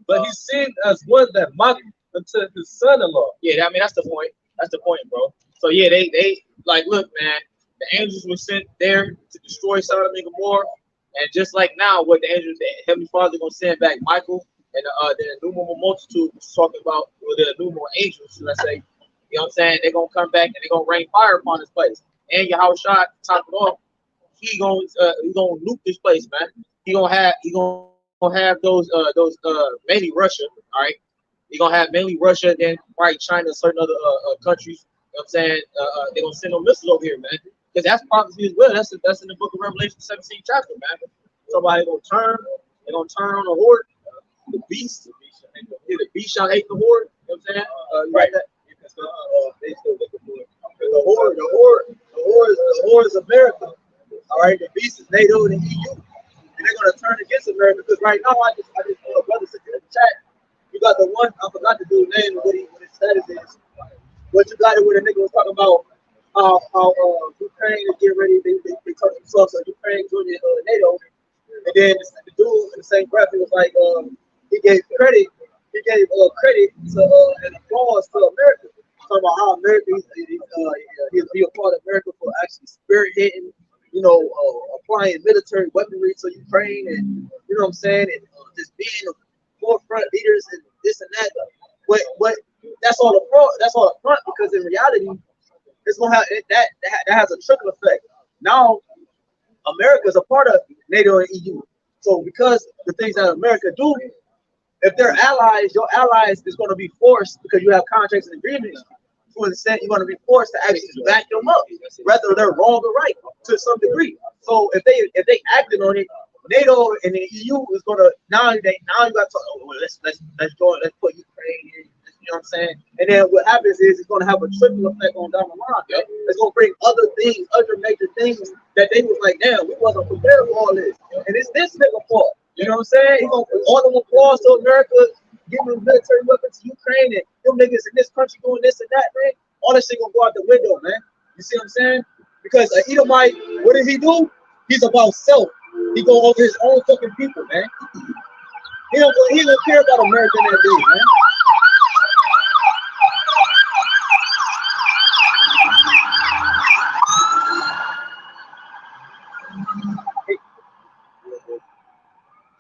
But he seemed as one that mocked unto his son-in-law. Yeah, I mean that's the point. That's the point, bro. So yeah, they like, look, man, the angels were sent there to destroy Sodom and Gomorrah, and just like now, what the angels, the Heavenly Father, gonna send back Michael and the innumerable multitude, was talking about, or the innumerable angels, let's say. You know what I'm saying? They're gonna come back and they're gonna rain fire upon this place. And YAHWAHSHI, to top it off, he gonna nuke this place, man. He gonna have those mainly Russia, all right. He gonna have mainly Russia, then probably China, and certain other countries. You know what I'm saying? They're gonna send them missiles over here, man. Because that's prophecy as well. That's in the book of Revelation, 17th chapter, man. Somebody gonna turn, they're gonna turn on the horde, the beast. Yeah, the beast shall hate the horde. You know what I'm saying? Right. They still looking for it. The horde is America. All right, the beast is NATO and the EU, and they're gonna turn against America because right now I just brother said in the chat, you got the one, I forgot the dude's name and what his status is, but you got it where the nigga was talking about how Ukraine is getting ready, they touch themselves, so Ukraine joining NATO, and then the dude in the same breath, he was like, he gave credit to and applause to America, talking about how America he'll be a part of America for actually spearheading, you know, applying military weaponry to Ukraine, and you know what I'm saying, and just being the forefront leaders and this and that. But that's all the front, because in reality, it's gonna have that has a trickle effect. Now, America is a part of NATO and EU, so because the things that America do, if they're allies, your allies is going to be forced, because you have contracts and agreements. To an extent, you're going to be forced to actually back them up, whether they're wrong or right to some degree. So if they acted on it, NATO and the EU is going to now you got to let's put Ukraine in. You know what I'm saying? And then what happens is it's going to have a trickle effect on down the line. Right? It's going to bring other things, other major things that they was like, damn, we wasn't prepared for all this, and it's this nigga fault. You know what I'm saying? He's going to all them applause to America, giving military weapons to Ukraine, and them niggas in this country doing this and that, man. All that shit gonna go out the window, man. You see what I'm saying? Because Edomite, what did he do? He's about self. He go over his own fucking people, man. He don't care about America in that day, man.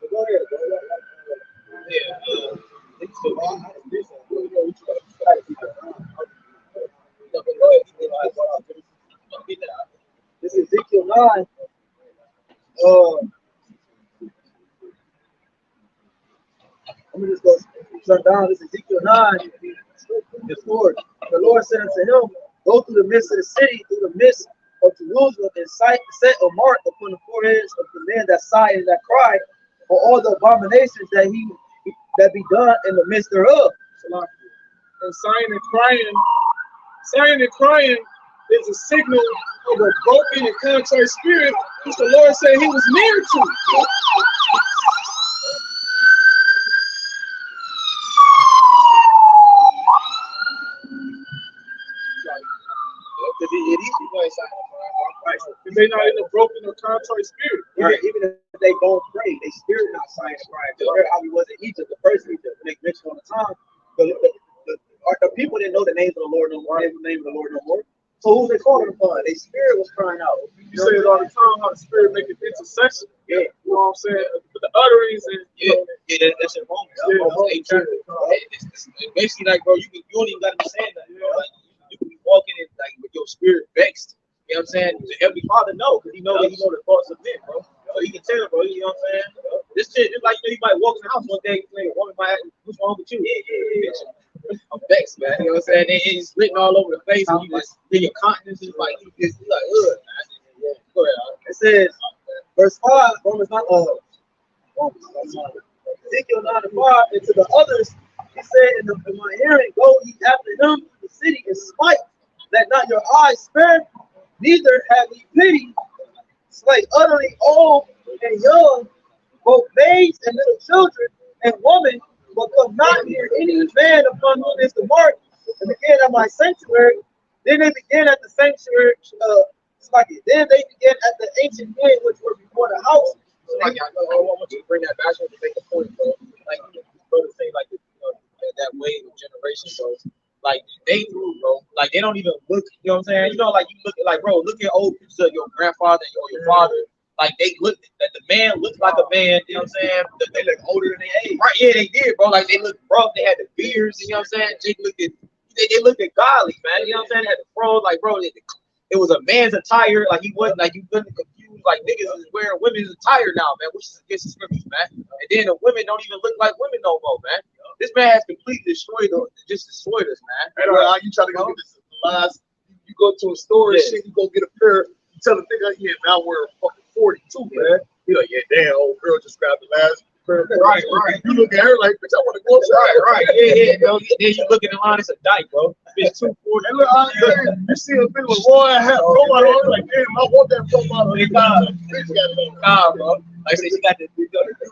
Go ahead. This is Ezekiel 9. Let me just go turn down. This is Ezekiel 9. The Lord said unto him, go through the midst of the city, through the midst of Jerusalem, and set a mark upon the foreheads of the men that sigh and that cry, for all the abominations that be done in the midst thereof. And sighing and crying is a signal of a broken and contrite spirit, which the Lord said he was near to. If they not in a broken or contrite spirit. Even if they don't pray, they spirit not sighing and crying. Just how we was in Egypt, the first Egypt, make mention on the time. The people didn't know the names of the Lord no more. They didn't know the name of the Lord no more. So who they calling upon? Their spirit was crying out. You say it all the time, how the spirit make an intercession. Yeah. You know what I'm saying? For the utterings and that's in Romans. It's basically like, bro, you don't even gotta be saying that. You know, like you can be walking in like with your spirit vexed. You know what I'm saying? The Heavenly Father know, because he know the thoughts of men, bro. So he can tell, bro. You know what I'm saying? This shit, it's like, you might walk in the house one day, a woman might ask, what's wrong with you? Yeah. I'm vexed, man. You know what I'm saying? It's written all over the face, and you just your countenance is like, you like, ugh, man. Yeah. Go ahead. It says, verse 5, Romans 9, Ezekiel 9 and 5, and to the others, he said, in my hearing, go ye after him to the city and smite, let not your eyes spare, Neither have ye pity, slay utterly old and young, both babes and little children and women, but come not near any man upon whom is the mark, and begin at my sanctuary. Then they began at the sanctuary, then they began at the ancient men which were before the house. Like, I want you to bring that back to make a point, bro. Like, brother saying, like, that wave of generation goes, like, they through, bro. Like, they don't even look, you know what I'm saying? You know, like, you look at, like, bro, look at old pictures of your grandfather or your father. Like, they look, that the man looked like a man, you know what I'm saying? They look older than they age. Right, yeah, they did, bro. Like, they looked rough, they had the beards, you know what I'm saying? They looked at godly, man, you know what I'm saying? They had the fro, like, bro, it was a man's attire, like, he wasn't, like, you couldn't confuse, like, niggas is wearing women's attire now, man, which is against the scriptures, man. And then the women don't even look like women no more, man. This man has completely destroyed us, man. And you try to go get this last, you go to a store and shit, you go get a pair, you tell the nigga, yeah, now we're fucking 42, man. He like, yeah, damn, old girl just grabbed the last pair. Right. You look at her like, bitch, I want to go outside. Right. Yeah, bro. Then you look in the line, it's a dyke, bro. Bitch, 240. And look, you see a bitch with royal hat, nobody on it, like, damn, I want that profile. Bitch got it on. Nah, bro. Like I said, she got the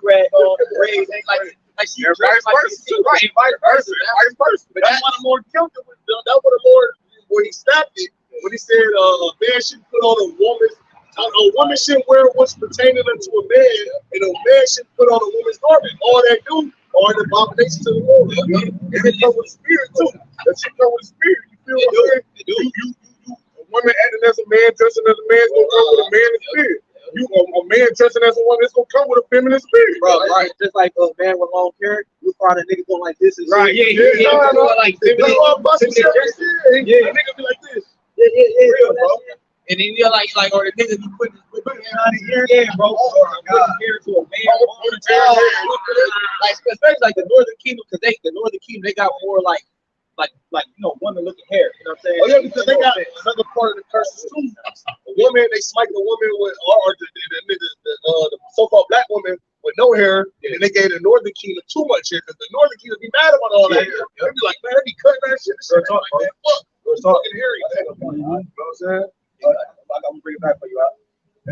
rag on, the braids, like she dressed like vice versa. But that's one of the Lord killed him with. That's what the Lord, when he snapped it, when he said a man should put on a woman should wear what's pertaining unto a man, and a man should put on a woman's garment. All that do are an abomination to the Lord. And it comes with spirit too. That shit come with spirit. You feel what I'm saying? You a woman acting as a man, dressing as a man, is gonna come with a man in spirit. You a man dressing as a woman, it's gonna come with a feminine spirit, bro. Right, just like a man with long hair, you find a nigga going like this. And right, yeah. Like this. Yeah, nigga be like this. Yeah, real, bro. And then you're like, or the nigga be putting on his ear, yeah, bro. Putting hair to a man, like especially like the Northern Kingdom, because the Northern Kingdom, they got more like you know, women looking hair. You know what I'm saying? Oh yeah, because they got another part of the curses too. A woman, they smite the woman with, or the so-called black woman with no hair, and they gave the Northern Kingdom too much hair, because the Northern Kingdom be mad about all that hair. They be like, man, they be cutting that shit. Like, man, fuck, we're talking hairy. You know what I'm saying? I'm gonna bring it back for you out.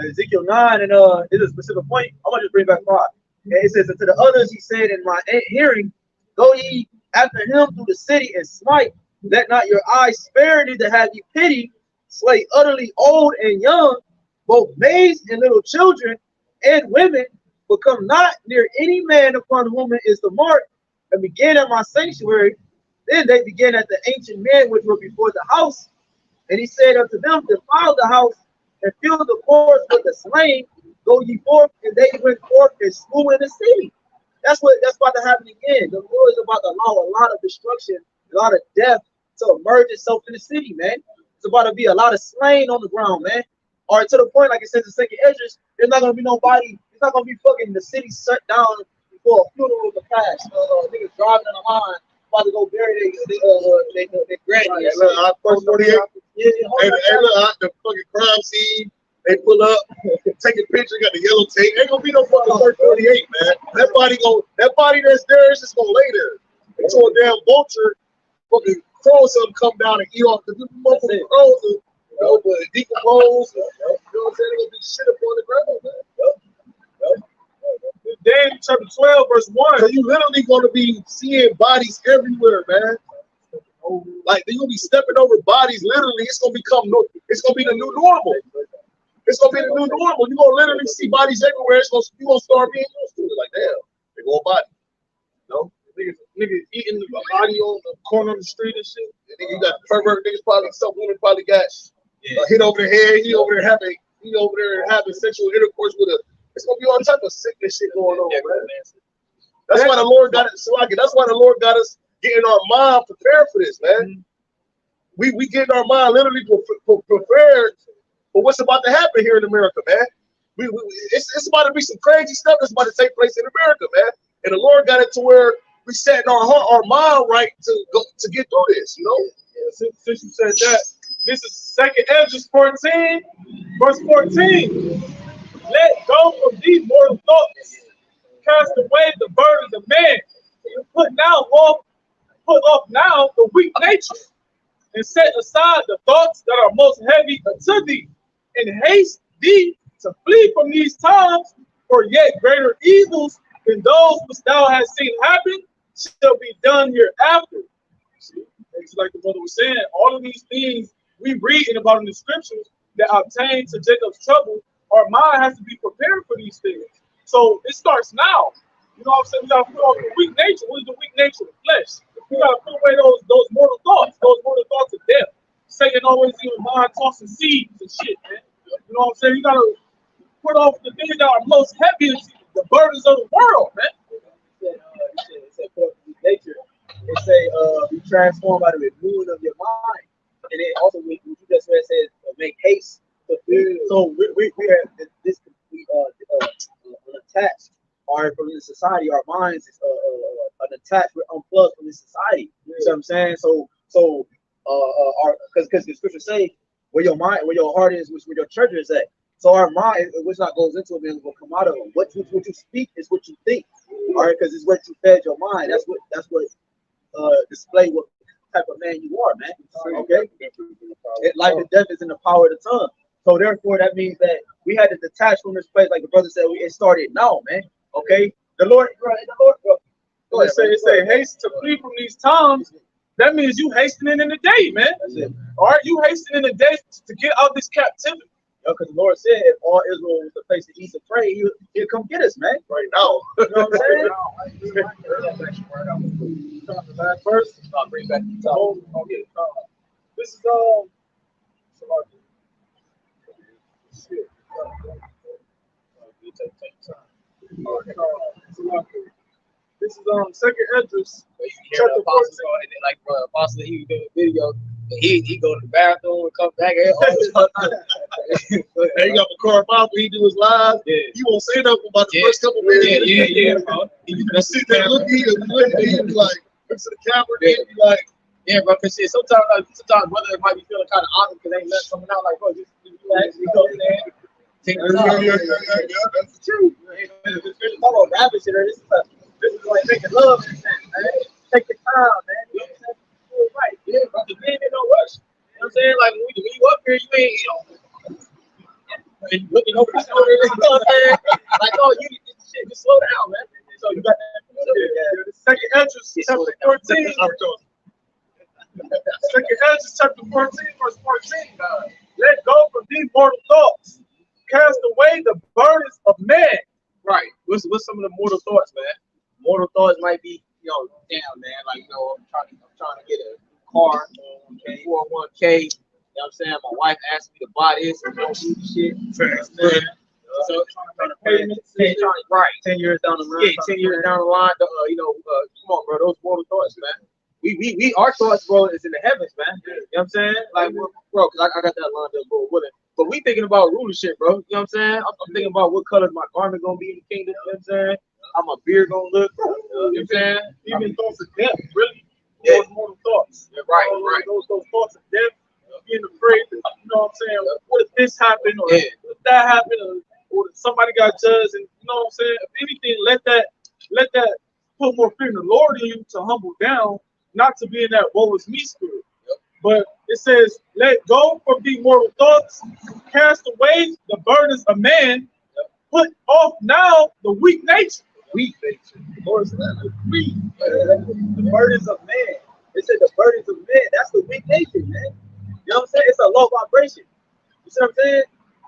Ezekiel 9, and it's a specific point. I'm gonna just bring it back 5. And it says, and to the others he said in my hearing, go ye after him through the city and smite. Let not your eyes spare, neither have ye pity. Slay utterly old and young, both babes and little children and women, but come not near any man upon whom is the mark, and begin at my sanctuary. Then they began at the ancient men which were before the house. And he said unto them, defile the house and fill the courts with the slain. Go ye forth, and they went forth and slew in the city. That's about to happen again. The Lord is about to allow a lot of destruction, a lot of death to emerge itself in the city, man. It's about to be a lot of slain on the ground, man. Or to the point, like it says in Second Esdras, there's not gonna be nobody. It's not gonna be fucking the city shut down before a funeral of the past. Niggas driving in a line, about to go bury their granny. First 48. Yeah, and look, the fucking crime scene. They pull up, take a picture, got the yellow tape. Ain't gonna be no fucking 48, man. That body that's there is just gonna lay there until a damn vulture, fucking crow, something come down and eat off the motherfucking crows, and, you know, but decompose. You know what I'm saying? They gonna be shit up on the ground, man. Daniel chapter 12, verse 1. So you literally gonna be seeing bodies everywhere, man. Like they're gonna be stepping over bodies. Literally, it's gonna be the new normal. It's gonna be the new normal. You're gonna literally see bodies everywhere. You're gonna start being used to it. Like, damn, they go a body. You know? Niggas eating a body on the corner of the street and shit. And then you got pervert niggas, probably some women probably got hit over the head. He over there having sexual intercourse with a. It's gonna be all type of sickness shit going on, man. That's why the Lord got it. That's why the Lord got us getting our mind prepared for this, man. We getting our mind literally prepared for what's about to happen here in America, man. It's about to be some crazy stuff that's about to take place in America, man. And the Lord got it to where we setting our mind right to get through this, you know. Yeah, since you said that, this is 2nd Esdras 14, verse 14. Let go of these mortal thoughts, cast away the burdens of man. Put off now the weak nature, and set aside the thoughts that are most heavy unto thee, and haste thee to flee from these times, for yet greater evils than those which thou hast seen happen shall be done hereafter. See, it's like the brother was saying, all of these things we reading about in the scriptures that obtain to Jacob's trouble, our mind has to be prepared for these things. So it starts now. You know what I'm saying? We gotta put off the weak nature. What is the weak nature? The flesh. We gotta put away those mortal thoughts, of death. Satan always even mind tossing seeds and shit, man. You know what I'm saying? You gotta put off the things that are most heaviest, the burdens of the world, man. It said put up the weak nature. It say be transformed by the renewing of your mind. And then also what you just read says make haste to flee. So we have this unattached. Or from the society, our minds is unattached. We're unplugged from this society. You know what I'm saying? So because the scriptures say where your mind, where your heart is, where your treasure is at. So our mind, which not goes into it, will come out of it. What you speak is what you think. All right, because it's what you fed your mind. That's what display what type of man you are, man. Okay. Life and death is in the power of the tongue. So therefore, that means that we had to detach from this place, like the brother said. It started now, man. Okay, the Lord. Go ahead, it say haste to flee from these times. That means you hastening in the day, man. That's it. All right, you hastening in the day to get out this captivity. Because the Lord said, if all Israel was to face the east and pray, he'll come get us, man. Right now. You know what I'm saying? The last verse. I'll bring back the top. This is This is second Esdras, chapter 14. Like Apostle, he do a video. He go to the bathroom and come back. Hey, you got the car Bible, he do his live. Yeah. He won't say nothing about the first couple minutes. Yeah, bro. You sit there looking at him, he be like, look to the camera, he be like, yeah, bro. Cause shit, sometimes brother might be feeling kind of honored because they ain't let something out. Like, bro, just relax, you know what I'm saying? Take the time. Yeah, that's the truth. Talk about rapping shit. This is like making love and shit, man. Take your time, man. You know what I'm saying? Do it right. Yeah, bro. You ain't in no rush. You know what I'm saying? Like when you up here, you ain't, looking over the shoulder. You know what I'm saying? Like, oh, you shit, just slow down, man. So you got that. The second Esdras, chapter 14. Second Esdras, chapter 14, verse 14. Let go from these mortal thoughts. Cast away the burdens of man. Right. What's some of the mortal thoughts, man? Mortal thoughts might be, damn, man, like, I'm trying to get a car, 401k. You know what I'm saying? My wife asked me to buy this and don't do the shit. So trying to pay right. 10 years down the line. Yeah, 10 years down the line. Come on, bro. Those mortal thoughts, man. We our thoughts, bro, is in the heavens, man. You know what I'm saying? Like, bro, because I got that line there, bro. But we thinking about rulership, bro. You know what I'm saying? I'm thinking about what color my garment gonna be in the kingdom. You know what I'm saying? How my beard gonna look. You know what I'm saying? Even thoughts of death, really. Yeah. Those mortal thoughts. Yeah, right, right. Those thoughts of death, being afraid, you know what I'm saying? What if this happened, or Yeah. if that happened, or somebody got judged, and you know what I'm saying? If anything, let that put more fear in the Lord in you to humble down, not to be in that woe is me spirit. Yep. But it says, let go from these mortal thoughts, cast away the burdens of man, put off now the weak nature. Weak nature. Lord said that. Weak. The burdens of man. It said the burdens of man. That's the weak nature, man. You know what I'm saying? It's a low vibration. You see what I'm saying?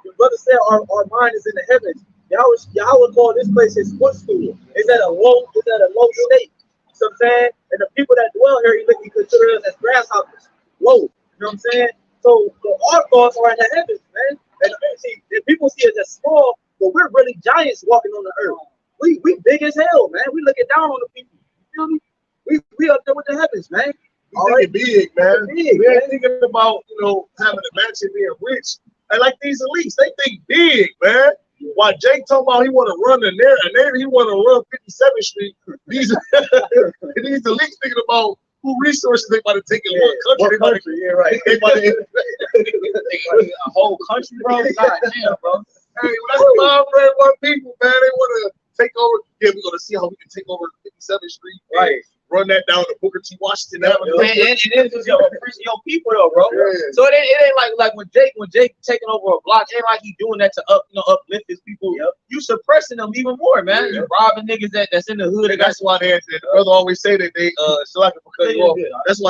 The brother said our mind is in the heavens. Yahweh called this place his footstool. It's at a low state. You see what I'm saying? And the people that dwell here, he consider us as grasshoppers. Low. You know what I'm saying? So our thoughts are in the heavens, man. And see, people see us as small, but we're really giants walking on the earth. We big as hell, man. We looking down on the people. You feel me? We up there with the heavens, man. We thinking big, man. Big, we ain't thinking about, having a mansion, being rich. And like these elites, they think big, man. While Jake talking about he want to run the narrative, he want to run 57th Street. These elites thinking about who resources they about to take in one country. Yeah, right. They about to, A whole country, bro. God damn, bro. hey, that's a lot of very one people, man. They want to take over. Yeah, we're gonna see how we can take over 57th Street, Right. run that down to Booker T. Washington Avenue. Man, and it's just your people though, bro. Yeah. So it ain't like when Jake taking over a block, it ain't like he doing that to uplift his people. Yep. You suppressing them even more, man. Yeah. You robbing niggas that's in the hood. And that's why the brother always say that they that's why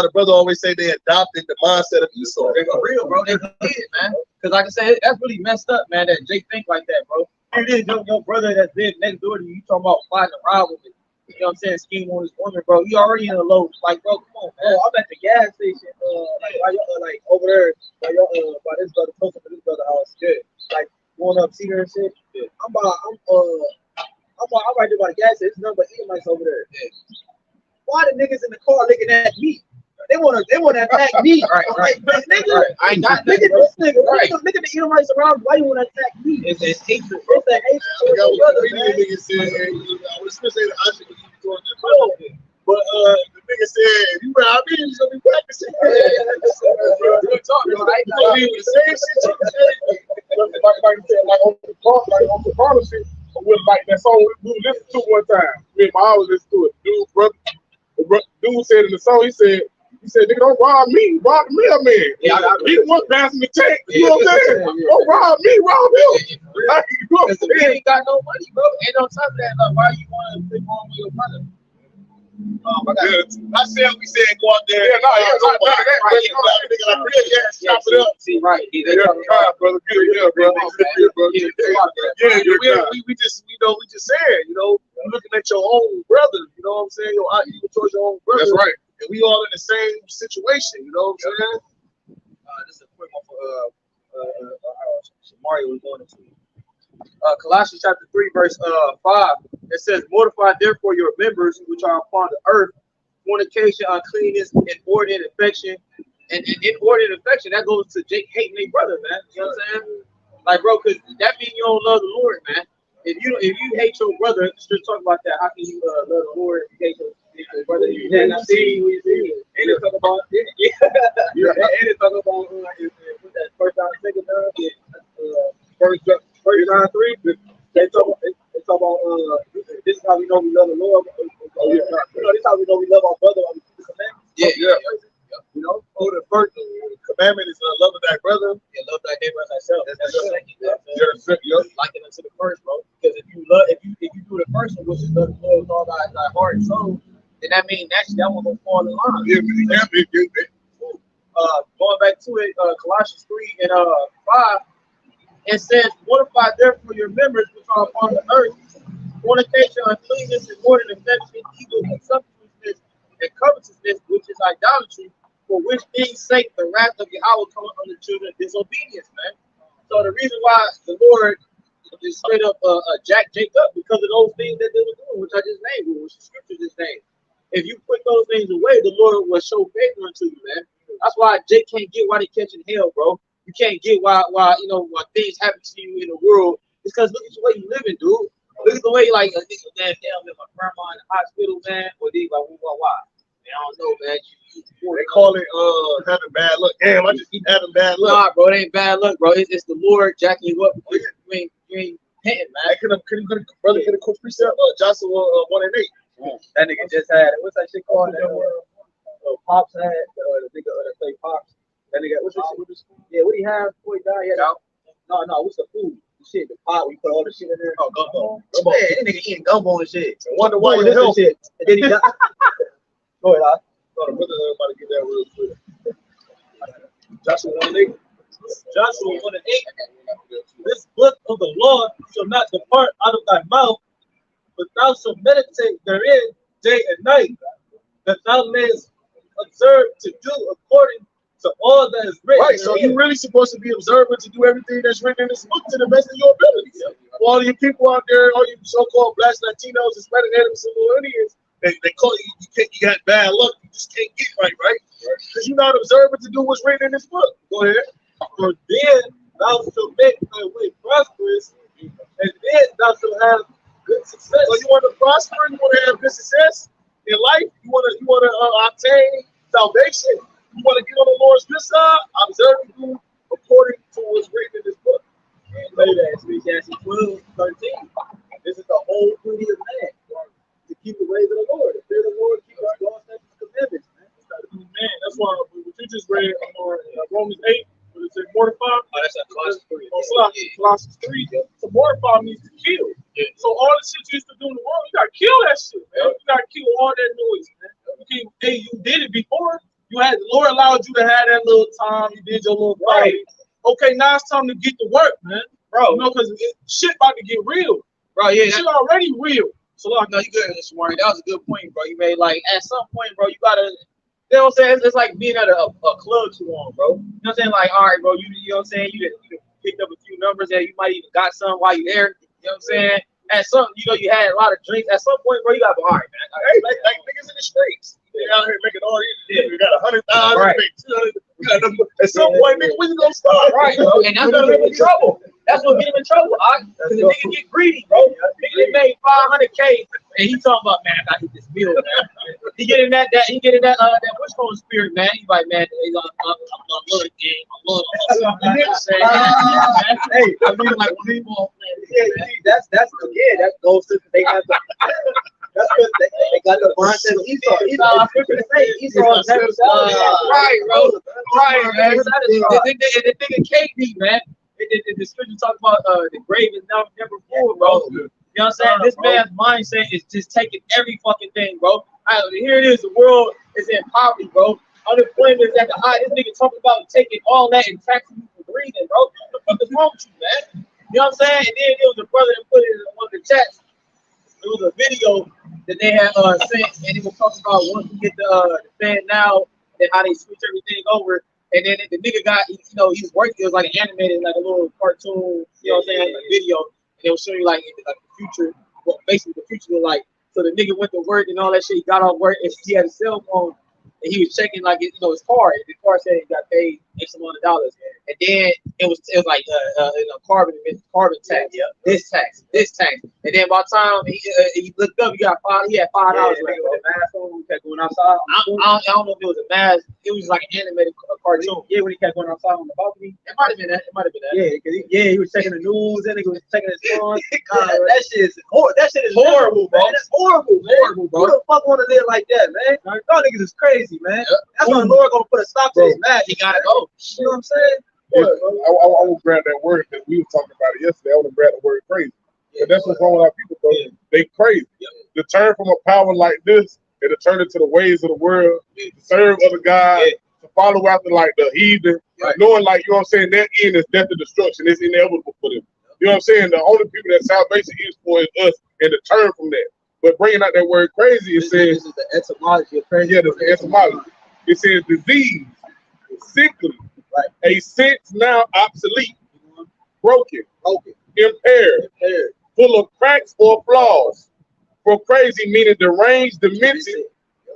the brother always say they adopted the mindset of Esau. They for real, bro. They did it, man. Because like I said, that's really messed up, man. That Jake think like that, bro. Here it is, your brother that's been next door to you. You talking about fighting a rival with, you know what I'm saying, scheme on his woman, bro. You already in a low, like, bro, come on, man. I'm at the gas station, like over there, by this brother, close to this brother house. Good. Like going up, see her and shit. Yeah. I'm right there by the gas station. There's nothing but Edomites over there. Yeah. Why the niggas in the car looking at me? They wanna attack me. Right. Nigga, Right. I ain't got look that, at bro. this nigga. Right. Look at the Edomites around. Why you wanna attack me? It's hatred, It's bro. that hatred for your brother, man. Nigga said, I was gonna say that I should be doing that, but the nigga said, you know, I mean, he's gonna be practicing. Real talk, bro. I ain't got that. The same shit like on the policy, with like that song we listened to one time. Me and my always listen to it. Dude said in the song, he said, nigga, don't rob me, rob the mailman. Yeah, He the one passing the check. You know what I'm saying? Don't rob me, rob him. Like, you know what I'm Because we saying? ain't got no money, bro. And on top of that, like, why you want to pick on with your brother? I got I said we said go out there. Yeah, no, yeah, right. right. Nigga, like, chop it up. See, right. Yeah, brother. Good, yeah, bro. Yeah, we just saying, you know, you're looking at your own brother, you know what I'm saying? Even towards your own brother. That's right. And we all in the same situation, you know what I'm saying? this is a quick one for Mario was going into. Colossians chapter 3, verse 5. It says, mortify therefore your members which are upon the earth, fornication, uncleanness, inordinate affection. And inordinate affection, that goes to Jake hating their brother, man. You know what I'm saying? Like, bro, because that means you don't love the Lord, man. If you hate your brother, just talk about that. How can you love the Lord if you hate your brother? You cannot see what you see. And it's talk about and it's talk about what's that first time, second time? First John 3, they talk about this is how we know we love the Lord. You know, this is how we know we love our brother. Yeah. You know, the first commandment is love of thy brother. Yeah, love thy neighbor as thyself. That's the second. Like it unto the first, bro. Because if you do the first one, which is love the Lord with all thy heart and soul, then that means actually that one gonna fall in line. Going back to it, Colossians 3 and 5. It says, mortify therefore your members which are upon the earth, fornication, uncleanness, inordinate affection, evil, consumptiveness, and covetousness, which is idolatry, for which things sake the wrath of Yahawah cometh on the children of disobedience, man. So the reason why the Lord just straight up jacked Jacob up because of those things that they were doing, which I just named, which the scripture just named. If you put those things away, the Lord will show favor unto you, man. That's why Jake can't get why they catching hell, bro. You can't get why you know when things happen to you in the world. It's because look at the way you living, dude. Look at the way like a nigga damn with my grandma in the hospital, man. Or they like why? Man, I don't know, man. They call it having bad luck. Damn, I just keep having bad luck. Nah, bro, it ain't bad luck, bro. It's the Lord jacking you up because you ain't hitting, man. Brother get a quick precept. Joshua 1:8. That nigga just had what's that shit called? Pops had the nigga that play Pops. That nigga, what's this? Yeah, what he have before he died? No, what's the food? The shit, the pot. We put all the shit in there. Oh, gumbo. Yeah, that nigga eating gumbo and shit. I wonder why you help. Shit. And then he died. Go ahead, I. Brother, about to get that real quick. Joshua 1:8. Joshua 1:8. This book of the law shall not depart out of thy mouth, but thou shalt meditate therein day and night, that thou mayest observe to do according to all that is written. Right, so you're really supposed to be observant to do everything that's written in this book to the best of your ability. For all you people out there, all you so-called Black Latinos, Hispanic natives, and Indians, they call you got bad luck. You just can't get right? Because you're not observant to do what's written in this book. Go ahead. For then thou shalt make thy way prosperous, and then thou shalt have good success. So you want to prosper, you want to have good success in life, you want to obtain salvation, you want to get on the Lord's good side, observe and do according to what's written in this book. Say that, Ecclesiastes 12:13. This is the whole duty of man to keep the ways of the Lord. If fear the Lord, keep our God. you just read Romans 8, but it said mortify. Oh, that's a Colossians 3. Colossians 3. So mortify means to kill. Yeah. So all the shit you used to do in the world, you gotta kill that shit, man. You gotta kill all that noise, man. Hey, you did it before. You had the Lord allowed you to have that little time. You did your little party. Okay, now it's time to get to work, man. Bro, you know, because shit about to get real. Bro, yeah. Shit already real. So like, no, you good, Mr. Warren. That was a good point, bro. You made like at some point, bro, you gotta. You know what I'm saying? It's like being at a club too long, bro. You know what I'm saying? Like, all right, bro, you know what I'm saying? You picked up a few numbers and you might even got some while you there. You know what I'm saying? At some, you know, you had a lot of drinks. At some point, bro, you gotta go, all right, man. Hey, like niggas in the streets. They out here making all these. You got 100,000, right. make 200. At some point, nigga, when you gonna start? Right, bro. And that's what get him in trouble. That's what get him in trouble. Because the nigga get greedy, bro. Nigga made 500K and he talking about, man, I gotta hit this bill, man. He get in that what's called spirit, man. He's like, man, I love the game. I love it. You know what I'm saying? Hey, I mean, like one of these ball players. yeah, see, that's again, that goes to they have the. That's what they got the mindset of Esau. Esau never right, bro. Right, man. The nigga KD, man. The scripture talk about the grave is never full, bro. You know what I'm saying? This man's mindset is just taking every fucking thing, bro. Here it is. The world is in poverty, bro. Unemployment is at the high. This nigga talking about taking all that and taxing you for breathing, bro. What the fuck is wrong with you, man? You know what I'm saying? And then there was a brother that put it in one of the chats. It was a video that they had sent, and he was talking about once you get the fan now, and how they switch everything over. And then the nigga got, you know, he was working. It was like an animated, like a little cartoon, you know what I'm saying, like video. And they will show you like the future, well, basically the future was like. So the nigga went to work and all that shit. He got off work and he had a cell phone. And he was checking like his car. The car said he got paid X amount of dollars. And then it was like carbon tax, this tax. And then by the time he looked up, he had $5. Right? The mask on, kept going outside. I don't know if it was a mask. It was like an animated cartoon. Yeah, when he kept going outside on the balcony. It might have been that. Yeah, he was checking the news and he was checking his phone. That shit is horrible, bro. That's horrible, man. Horrible, bro. Who the fuck want to live like that, man? Y'all niggas is crazy, man. That's why the Lord gonna put a stop to his mad. He gotta go. You know what I'm saying? I want to grab that word because we were talking about it yesterday. I want to grab the word crazy. But that's what's wrong with our people, bro. They crazy. To turn from a power like this and to turn into the ways of the world, to serve other guys, to follow after like the heathen, knowing like, you know what I'm saying, their end is death and destruction. It's inevitable for them. You know what I'm saying? The only people that salvation is for is us, and to turn from that. But bringing out that word crazy, it says, this is the etymology of crazy. Yeah, that's the etymology. It says disease, sickly, a sense now obsolete, broken, impaired, full of cracks or flaws. For crazy meaning deranged, demented,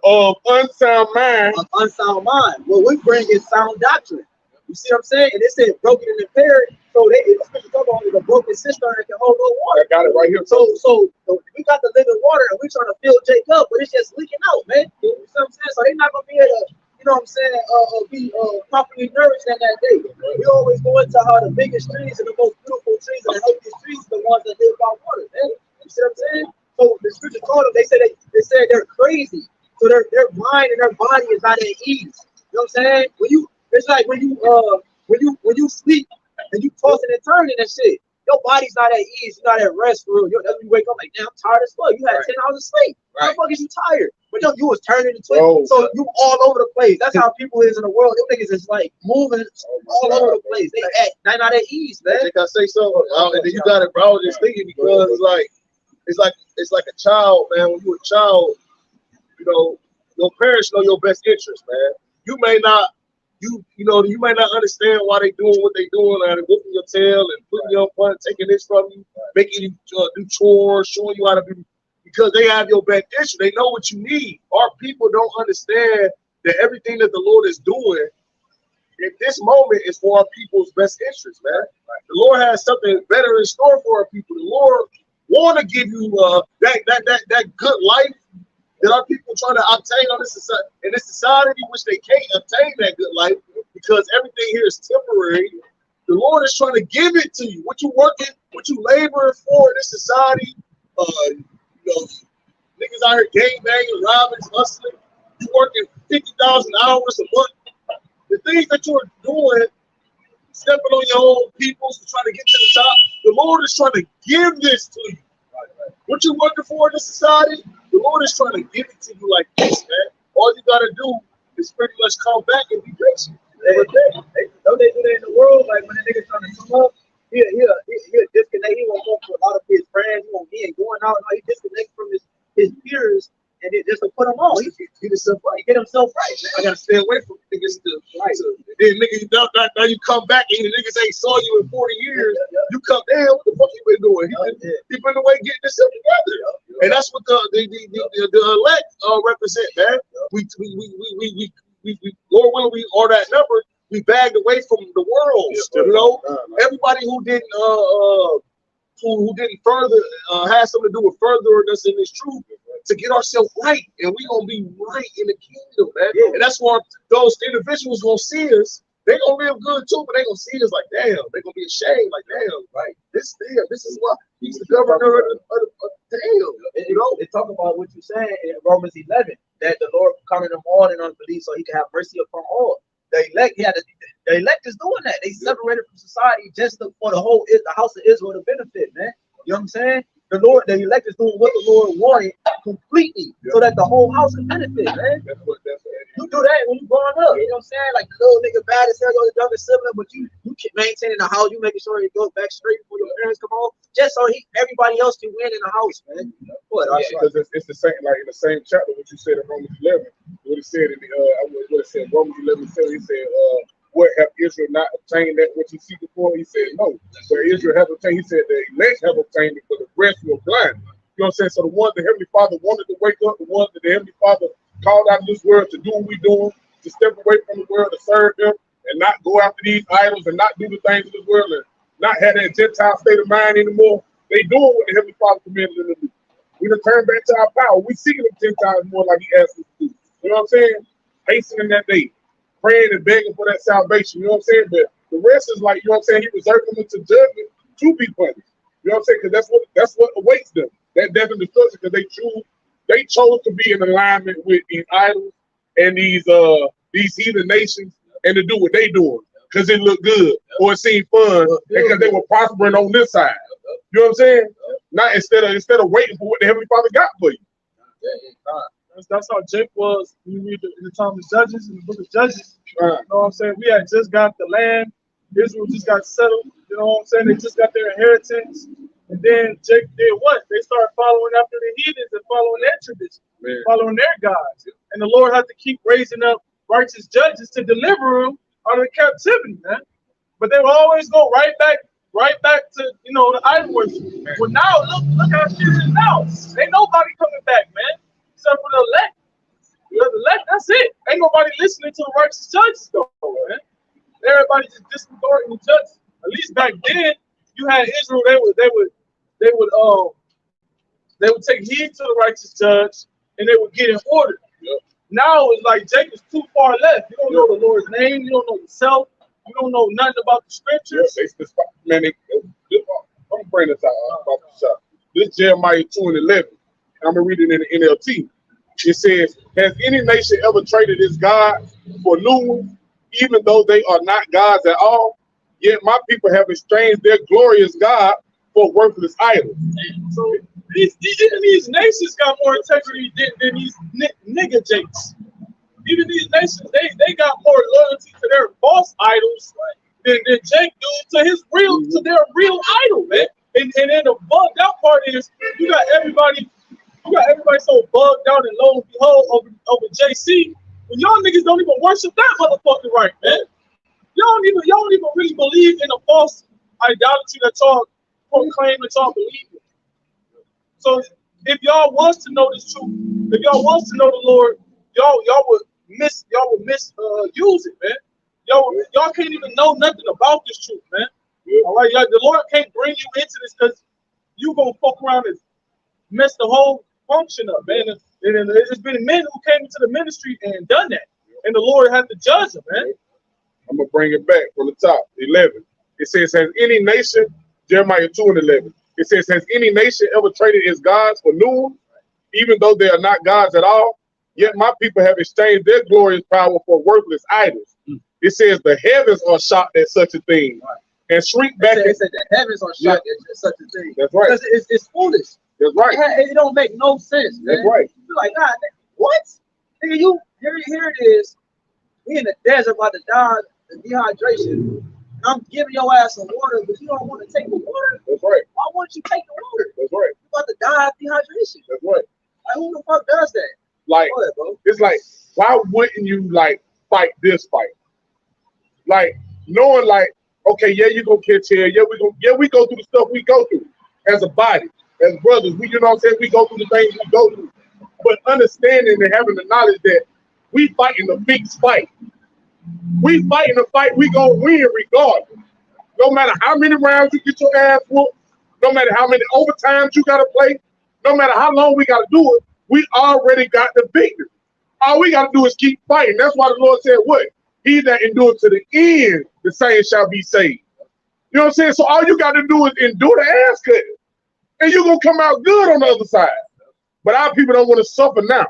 of unsound mind. What we bring is sound doctrine. You see what I'm saying? And it said broken and impaired. So they talk about a broken cistern that can hold no water. I got it right here. So we got the living water and we trying to fill Jake up, but it's just leaking out, man. You know what I'm saying? So they're not gonna be able to, you know what I'm saying, be properly nourished in that day. We always go into how the biggest trees and the most beautiful trees and the healthiest trees are the ones that live by water, man. You see what I'm saying? So the scripture told them, they said they're crazy. So their mind and their body is not at ease. You know what I'm saying? It's like when you sleep and you tossing and turning and shit, your body's not at ease, you're not at rest for real. That's when you wake up like, damn, I'm tired as fuck. You had 10 hours of sleep. How the fuck is you tired? But you was turning and twisting. So you all over the place. That's how people is in the world. Them niggas is like moving all over the place. They're not at ease, man. I think I say so. And then you got it, bro. I was just thinking because it's like a child, man. When you're a child, you know, your parents know your best interest, man. You may not. You might not understand why they doing what they doing, and whipping your tail and putting you on front, taking this from you, making you do chores, showing you how to be, because they have your best interest. They know what you need. Our people don't understand that everything that the Lord is doing in this moment is for our people's best interest, man. The Lord has something better in store for our people. The Lord want to give you that good life that our people trying to obtain in this society, which they can't obtain that good life because everything here is temporary. The Lord is trying to give it to you. What you working, what you laboring for in this society, niggas out here gang banging, robbing, hustling. You working 50,000 hours a month. things that you're doing, stepping on your own peoples to try to get to the top, the Lord is trying to give this to you. What you working for in this society, the Lord is trying to give it to you like this, man. All you gotta do is pretty much come back and be patient. Don't they do that in the world? Like when the niggas trying to come up, he'll disconnect. He won't go for a lot of his friends. He ain't going out. He disconnects from his peers, and it just to put him on. He get himself right. Get himself right, man. I gotta stay away from niggas still. Right. Then niggas, now you come back and the niggas ain't saw you in 40 years. You come, damn, what the fuck you been doing? He been away getting this stuff together. And that's what the elect represent, man. We Lord willing, we are that number. We bagged away from the world, you know. Everybody who didn't further have something to do with furthering us in this truth to get ourselves right, and we gonna be right in the kingdom, man. And that's why those individuals gonna see us. They gonna live good too, but they gonna see us like, damn. They gonna be ashamed, like, damn, right? This is why he's the governor of the damn. You know, they talk about what you saying in Romans 11 that the Lord counted them all in unbelief, so He can have mercy upon all. The elect, the elect is doing that. They separated from society just for the house of Israel to benefit, man. You know what I'm saying? The elect is doing what the Lord wanted completely, so that the whole house can benefit, man. You do that when you growing up. You know what I'm saying? Like the little nigga bad as hell, your younger sibling, but you keep maintaining the house. You making sure it goes back straight before your parents come home, just so everybody else can win in the house, man. Because it's the same, like in the same chapter what you said in Romans 11. What he said in Romans 11, he said, what have Israel not obtained that which he seeking for? He said, no. Where Israel have obtained, he said, the elect have obtained it, but the rest were blind. You know what I'm saying? So the ones the Heavenly Father wanted to wake up, the ones that the Heavenly Father called out of this world to do what we're doing, to step away from the world, to serve Him, and not go after these idols, and not do the things of this world, and not have that Gentile state of mind anymore. They doing what the Heavenly Father commanded them to do. We return back to our power. We seeking the Gentiles more like He asked us to do. You know what I'm saying? Hastening that day, praying and begging for that salvation. You know what I'm saying? But the rest is like, you know what I'm saying? He reserved them into judgment to be punished. You know what I'm saying? Because that's what awaits them. That death and destruction, because they chose to be in alignment with these idols and these heathen nations, and to do what they doing because it looked good or it seemed fun, because they were prospering on this side. You know what I'm saying? Not instead of waiting for what the Heavenly Father got for you. That's how Jake was when you read in the time of Judges, in the book of Judges. You know what I'm saying? We had just got the land. Israel just got settled. You know what I'm saying? They just got their inheritance. And then Jake did what? They started following after the heathens and following their tradition, following their gods. And the Lord had to keep raising up righteous judges to deliver them out of the captivity, man. But they will always go right back to, you know, the idol worship. Well, now look how shit is now. Ain't nobody coming back, man, except for the elect. The elect, that's it. Ain't nobody listening to the righteous judges, though, man. Everybody just disregarding the judges. At least back then, you had Israel. They would take heed to the righteous judge, and they would get in order. Now it's like Jacob's too far left. You don't know the Lord's name. You don't know yourself. You don't know nothing about the scriptures. Man, I'm bring this out about the shop. This Jeremiah 2:11. I'm gonna read it in the NLT. It says, "Has any nation ever traded its God for new ones, even though they are not gods at all? Yet my people have exchanged their glorious God for worthless idols." So these nations got more integrity than these nigga jakes. Even these nations, they got more loyalty to their false idols than Jake do to their real idol, man. And then the bugged out part is you got everybody so bugged out, and lo and behold over JC, when y'all niggas don't even worship that motherfucker right, man. Y'all don't even really believe in the false idolatry that y'all proclaim that y'all believe in. So if y'all was to know this truth, if y'all was to know the Lord, y'all would misuse it, man. Y'all can't even know nothing about this truth, man. All right, the Lord can't bring you into this because you gonna fuck around and mess the whole function up, man. And there's been men who came into the ministry and done that, and the Lord had to judge them, man. I'm gonna bring it back from the top. 11. It says, "Has any nation," Jeremiah 2:11. It says, "Has any nation ever traded its gods for new ones, even though they are not gods at all? Yet my people have exchanged their glorious power for worthless idols." It says the heavens are shocked at such a thing and shrink back. It said the heavens are shocked at such a thing. That's right. Because it's foolish. That's right. It don't make no sense, man. That's right. You're like, God, what? Nigga, you here it is. We in the desert about to die of dehydration. I'm giving your ass some water, but you don't want to take the water. That's right. Why won't you take the water? That's right. You about to die of dehydration. That's right. Like, who the fuck does that? Like, Go ahead, bro. it's like, why wouldn't you like fight this fight? Like, knowing like, okay, yeah, you gonna catch here, we go through the stuff we go through as a body, as brothers. We, you know what I'm saying, we go through the things we go through. But understanding and having the knowledge that we fighting a fixed fight. We fighting a fight we gonna win regardless. No matter how many rounds you get your ass whooped, no matter how many overtimes you gotta play, no matter how long we gotta do it, we already got the victory. All we gotta do is keep fighting. That's why the Lord said, what? He that endures to the end, the same shall be saved. You know what I'm saying? So all you gotta do is endure the ass cutting. And you're gonna come out good on the other side. But our people don't want to suffer now.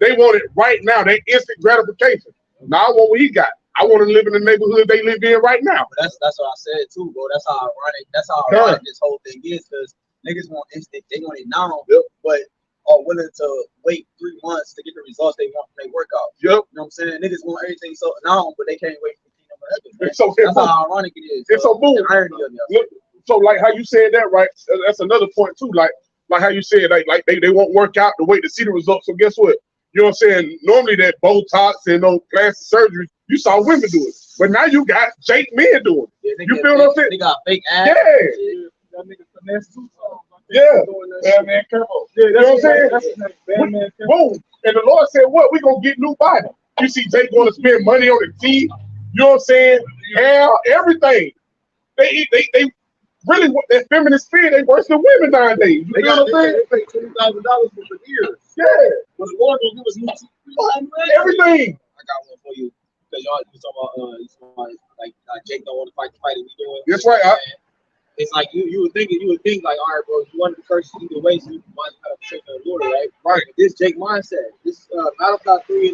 They want it right now. They instant gratification. Now I want what he got. I want to live in the neighborhood they live in right now. But that's what I said too, bro. That's how ironic. That's how ironic this whole thing is, because niggas want instant. They want it now, but are willing to wait 3 months to get the results they want from their workout. Yep. You know what I'm saying? Niggas want everything so now, but they can't wait for the kingdom of heaven. So that's how ironic it is. It's so boom. Irony of it. So like how you said that, right? That's another point too. Like how you said, like they won't work out to wait to see the results. So guess what? You know what I'm saying? Normally that Botox and those plastic surgery, you saw women do it. But now you got Jake men doing it. You feel what I'm saying? They got fake ass. Yeah. That nigga finesse too. Yeah. Batman Careful. Yeah, You know what I'm saying? that's his name. Batman Careful. Boom. And the Lord said, what? We're going to get new body. You see Jake going to spend money on the teeth. You know what I'm saying? Hair, everything. They really, that feminine spirit, they worse than women nowadays. You know what I'm saying? They paid $20,000 for the years. Yeah. But the Lord will give us new teeth. Everything. I got one for you. Because y'all you talking about like Jake don't want to fight the fight that we doing. That's right. It's like you would think like, all right, bro, you wanted to curse either way, so you might have to take the order, right? Right. But this Jake mindset. This Malachi 3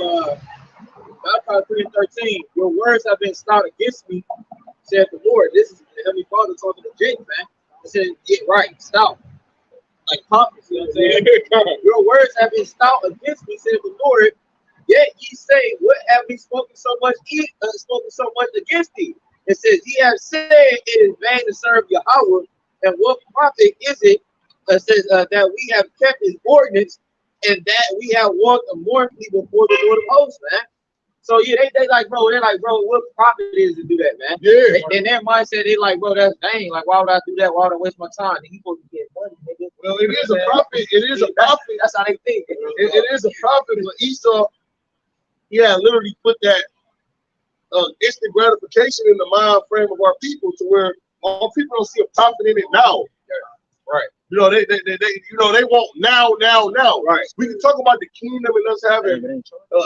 and 13. Your words have been stout against me, said the Lord. This is the Heavenly Father talking to Jake, man. He said, get right, stout. Like pompous, you know what I'm saying? Your words have been stout against me, said the Lord. Yet ye say, what have we spoken so much against thee? It says, ye have said it is vain to serve Yahawah, and what profit is it? It says that we have kept his ordinance, and that we have walked mournfully before the Lord of hosts, man. So yeah, they like, bro, what profit is to do that, man? Yeah. In their mindset, they like, bro, that's vain. Like, why would I do that? Why would I waste my time? He supposed to get money, nigga. Well, it is a profit. It is a profit. That's how they think. It is a profit, but Esau, literally put that instant gratification in the mind frame of our people, to where our people don't see a profit in it now. Right. You know, they want now. Right. We can talk about the kingdom and us having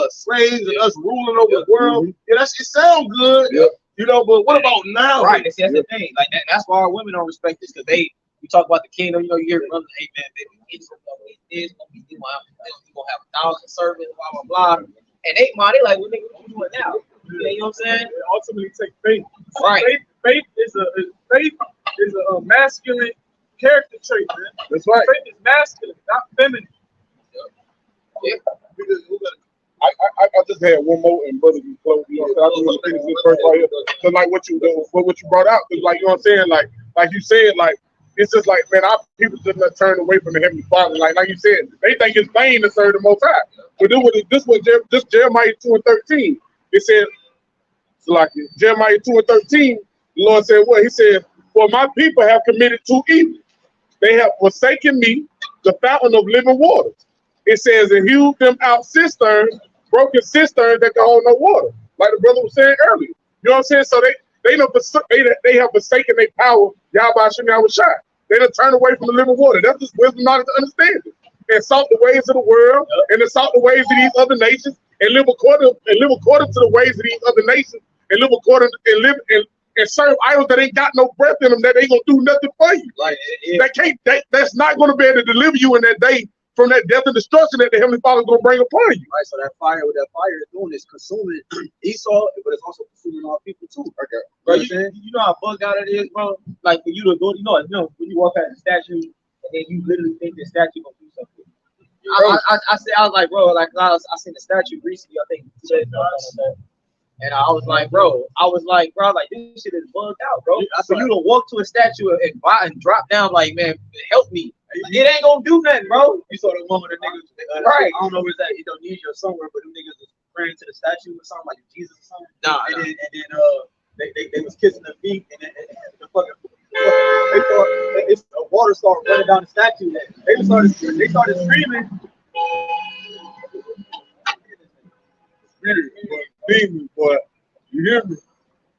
slaves and us ruling over the world. Yeah, it sounds good. Yep. You know, but what about now? Right. See, that's the thing. Like that's why our women don't respect this, because we talk about the kingdom. You know, you hear brothers, hey man, baby, it's gonna have 1,000 servants, blah blah blah. And they like, what nigga you doing now? You know what I'm saying? It ultimately take faith. Right. Faith is a masculine character trait, man. That's right. Faith is masculine, not feminine. Yeah. I just had one more, and brother, you close. You know what I'm saying? I just want to finish this verse right here. So like what you brought out, because like, you know what I'm saying, like you said, like it's just like, man, our people just not turn away from the Heavenly Father. Like you said, they think it's vain to serve the Most High. But this Jeremiah 2 and 13. It said, like Jeremiah 2 and 13, the Lord said what? He said, for my people have committed 2 evils. They have forsaken me, the fountain of living waters. It says, and hewed them out cisterns, broken cisterns that can hold no water. Like the brother was saying earlier. You know what I'm saying? So they have forsaken their power, YAHAWAHSHI, YAHAWAHSHI. They done turned away from the living water. That's just wisdom, knowledge, and understanding. And sought the ways of the world, and then sought the ways of these other nations, and live according to the ways of these other nations, and live according and live and serve idols that ain't got no breath in them, that ain't gonna do nothing for you. Like that's not gonna be able to deliver you in that day from that death and destruction that the Heavenly Father is going to bring upon you. Right, so that fire, what that fire is doing is consuming Esau, but it's also consuming all people too. Okay. Bro, you know how bugged out it is, bro? Like for you to go, you know, when you walk past the statue and then you literally think the statue gonna do something. I was like, bro, like I seen the statue recently, I think, and I was like, bro, like this shit is bugged out, bro. For you to walk to a statue and drop down, like, man, help me. It ain't gonna do nothing, bro. You saw the one with the niggas, right? I don't know if it's that Indonesia or somewhere, but them niggas was praying to the statue or something like Jesus or something. Nah, and then they was kissing the feet, and then the fucking they thought it's a water started running down the statue. They started screaming. Demons, boy. You hear me?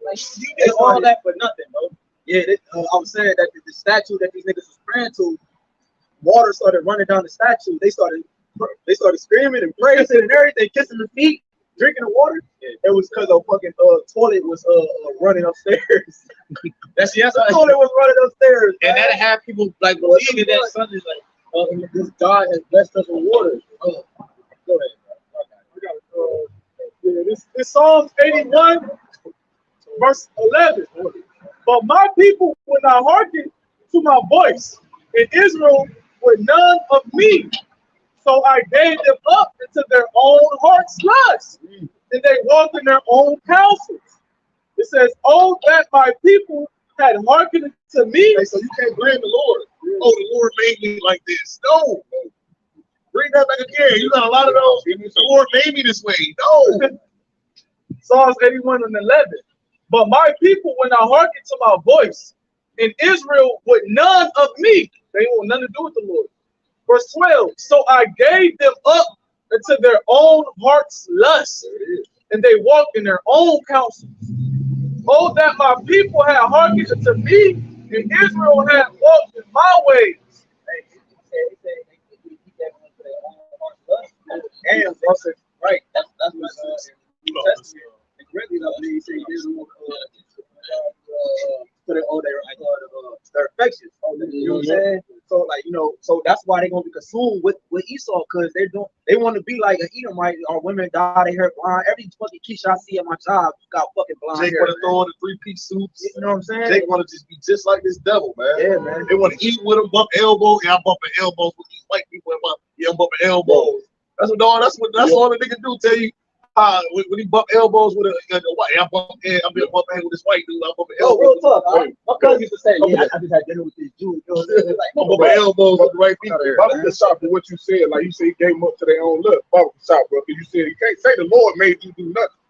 Like, you did all that for nothing, bro. Yeah, I was saying that the statue that these niggas was praying to, water started running down the statue. They started screaming and praising and everything, kissing the feet, drinking the water. It was because a fucking toilet was running upstairs. That's the toilet was running upstairs, and that have people like believing that something's like, this God has blessed us with water. Go ahead. This Psalms 81, verse 11. But my people would not hearken to my voice, and Israel were none of me. So I gave them up into their own heart's lust, and they walked in their own counsels. It says, oh, that my people had hearkened to me. Hey, so you can't blame the Lord. Oh, the Lord made me like this. No. Bring that back again. You got a lot of those. The Lord made me this way. No. Psalms 81 and 11. But my people would not hearken to my voice, and Israel would none of me. They want nothing to do with the Lord. Verse 12. So I gave them up into their own heart's lust, and they walked in their own counsels. Oh, that my people had hearkened unto me, and Israel had walked in my ways. Damn, bro, right? That's what it says. Really, they say Israel their affections. You know what I'm saying? So like, so that's why they're gonna be consumed with Esau, because they want to be like an Edomite, or women dye their hair blonde. Every fucking Keisha I see at my job got fucking blonde Jake hair. want to throw on the three-piece suits. You know what I'm saying? Jake want to just be just like this devil, man. Yeah, man. They want to eat with them, bump elbows. Yeah, I'm bumping elbows with these white people. I'm bumping elbows. That's what all the niggas do. Tell you when he bump elbows with a white, I'm bumping head with this white dude. I'm bumping elbows. Real tough. My cousin used to say, yeah, I just had dinner with this Jew. Like, I'm bumping elbows with the right people. Baba can shop for what you said. Like you said, he gave them up to their own look. Baba can shop, bro. Because you said you can't say the Lord made you do nothing.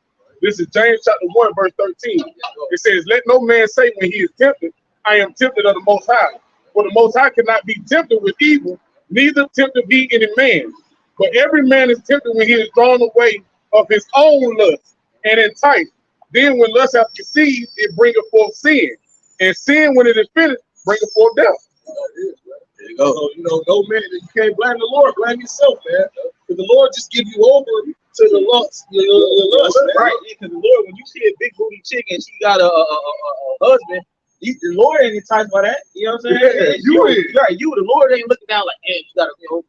This is James chapter 1, verse 13. It says, let no man say when he is tempted, I am tempted of the Most High. For the Most High cannot be tempted with evil, neither tempted be any man. But every man is tempted when he is drawn away of his own lust and enticed. Then when lust hath conceived, it bringeth forth sin. And sin, when it is finished, bringeth forth death. There you go. So, no man, you can't blame the Lord, blame yourself, man. Because the Lord just give you over to the lust, your lust, right? Because the Lord, when you see a big booty chick and she got a husband, the Lord ain't enticed by that. You know what I'm saying? Yeah, you, the Lord ain't looking down like, hey, you gotta, you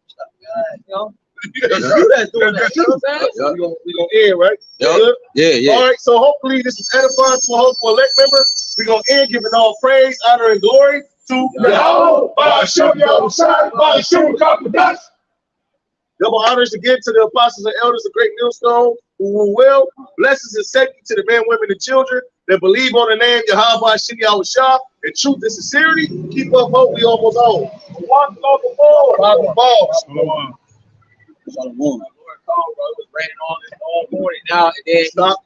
know. It's you that's doing that. You know what I'm saying? We gonna end, right? Yeah. All right, so hopefully this is edifying to a hopeful elect member. We're gonna end giving all praise, honor, and glory to YAHAWAH, BAHASHAM, YAHAWAHSHI, BAHASHAM, QADASH. double honors again to the apostles and elders of Great Millstone who rule well. Blessings and safety to the men, women, and children that believe on the name YAHAWAHSHI, YAHAWAHSHI, and truth and sincerity. Keep up hope, we almost home. Walk the ball. Shalom. Lord called, bro. It was raining all morning now, and then Stop.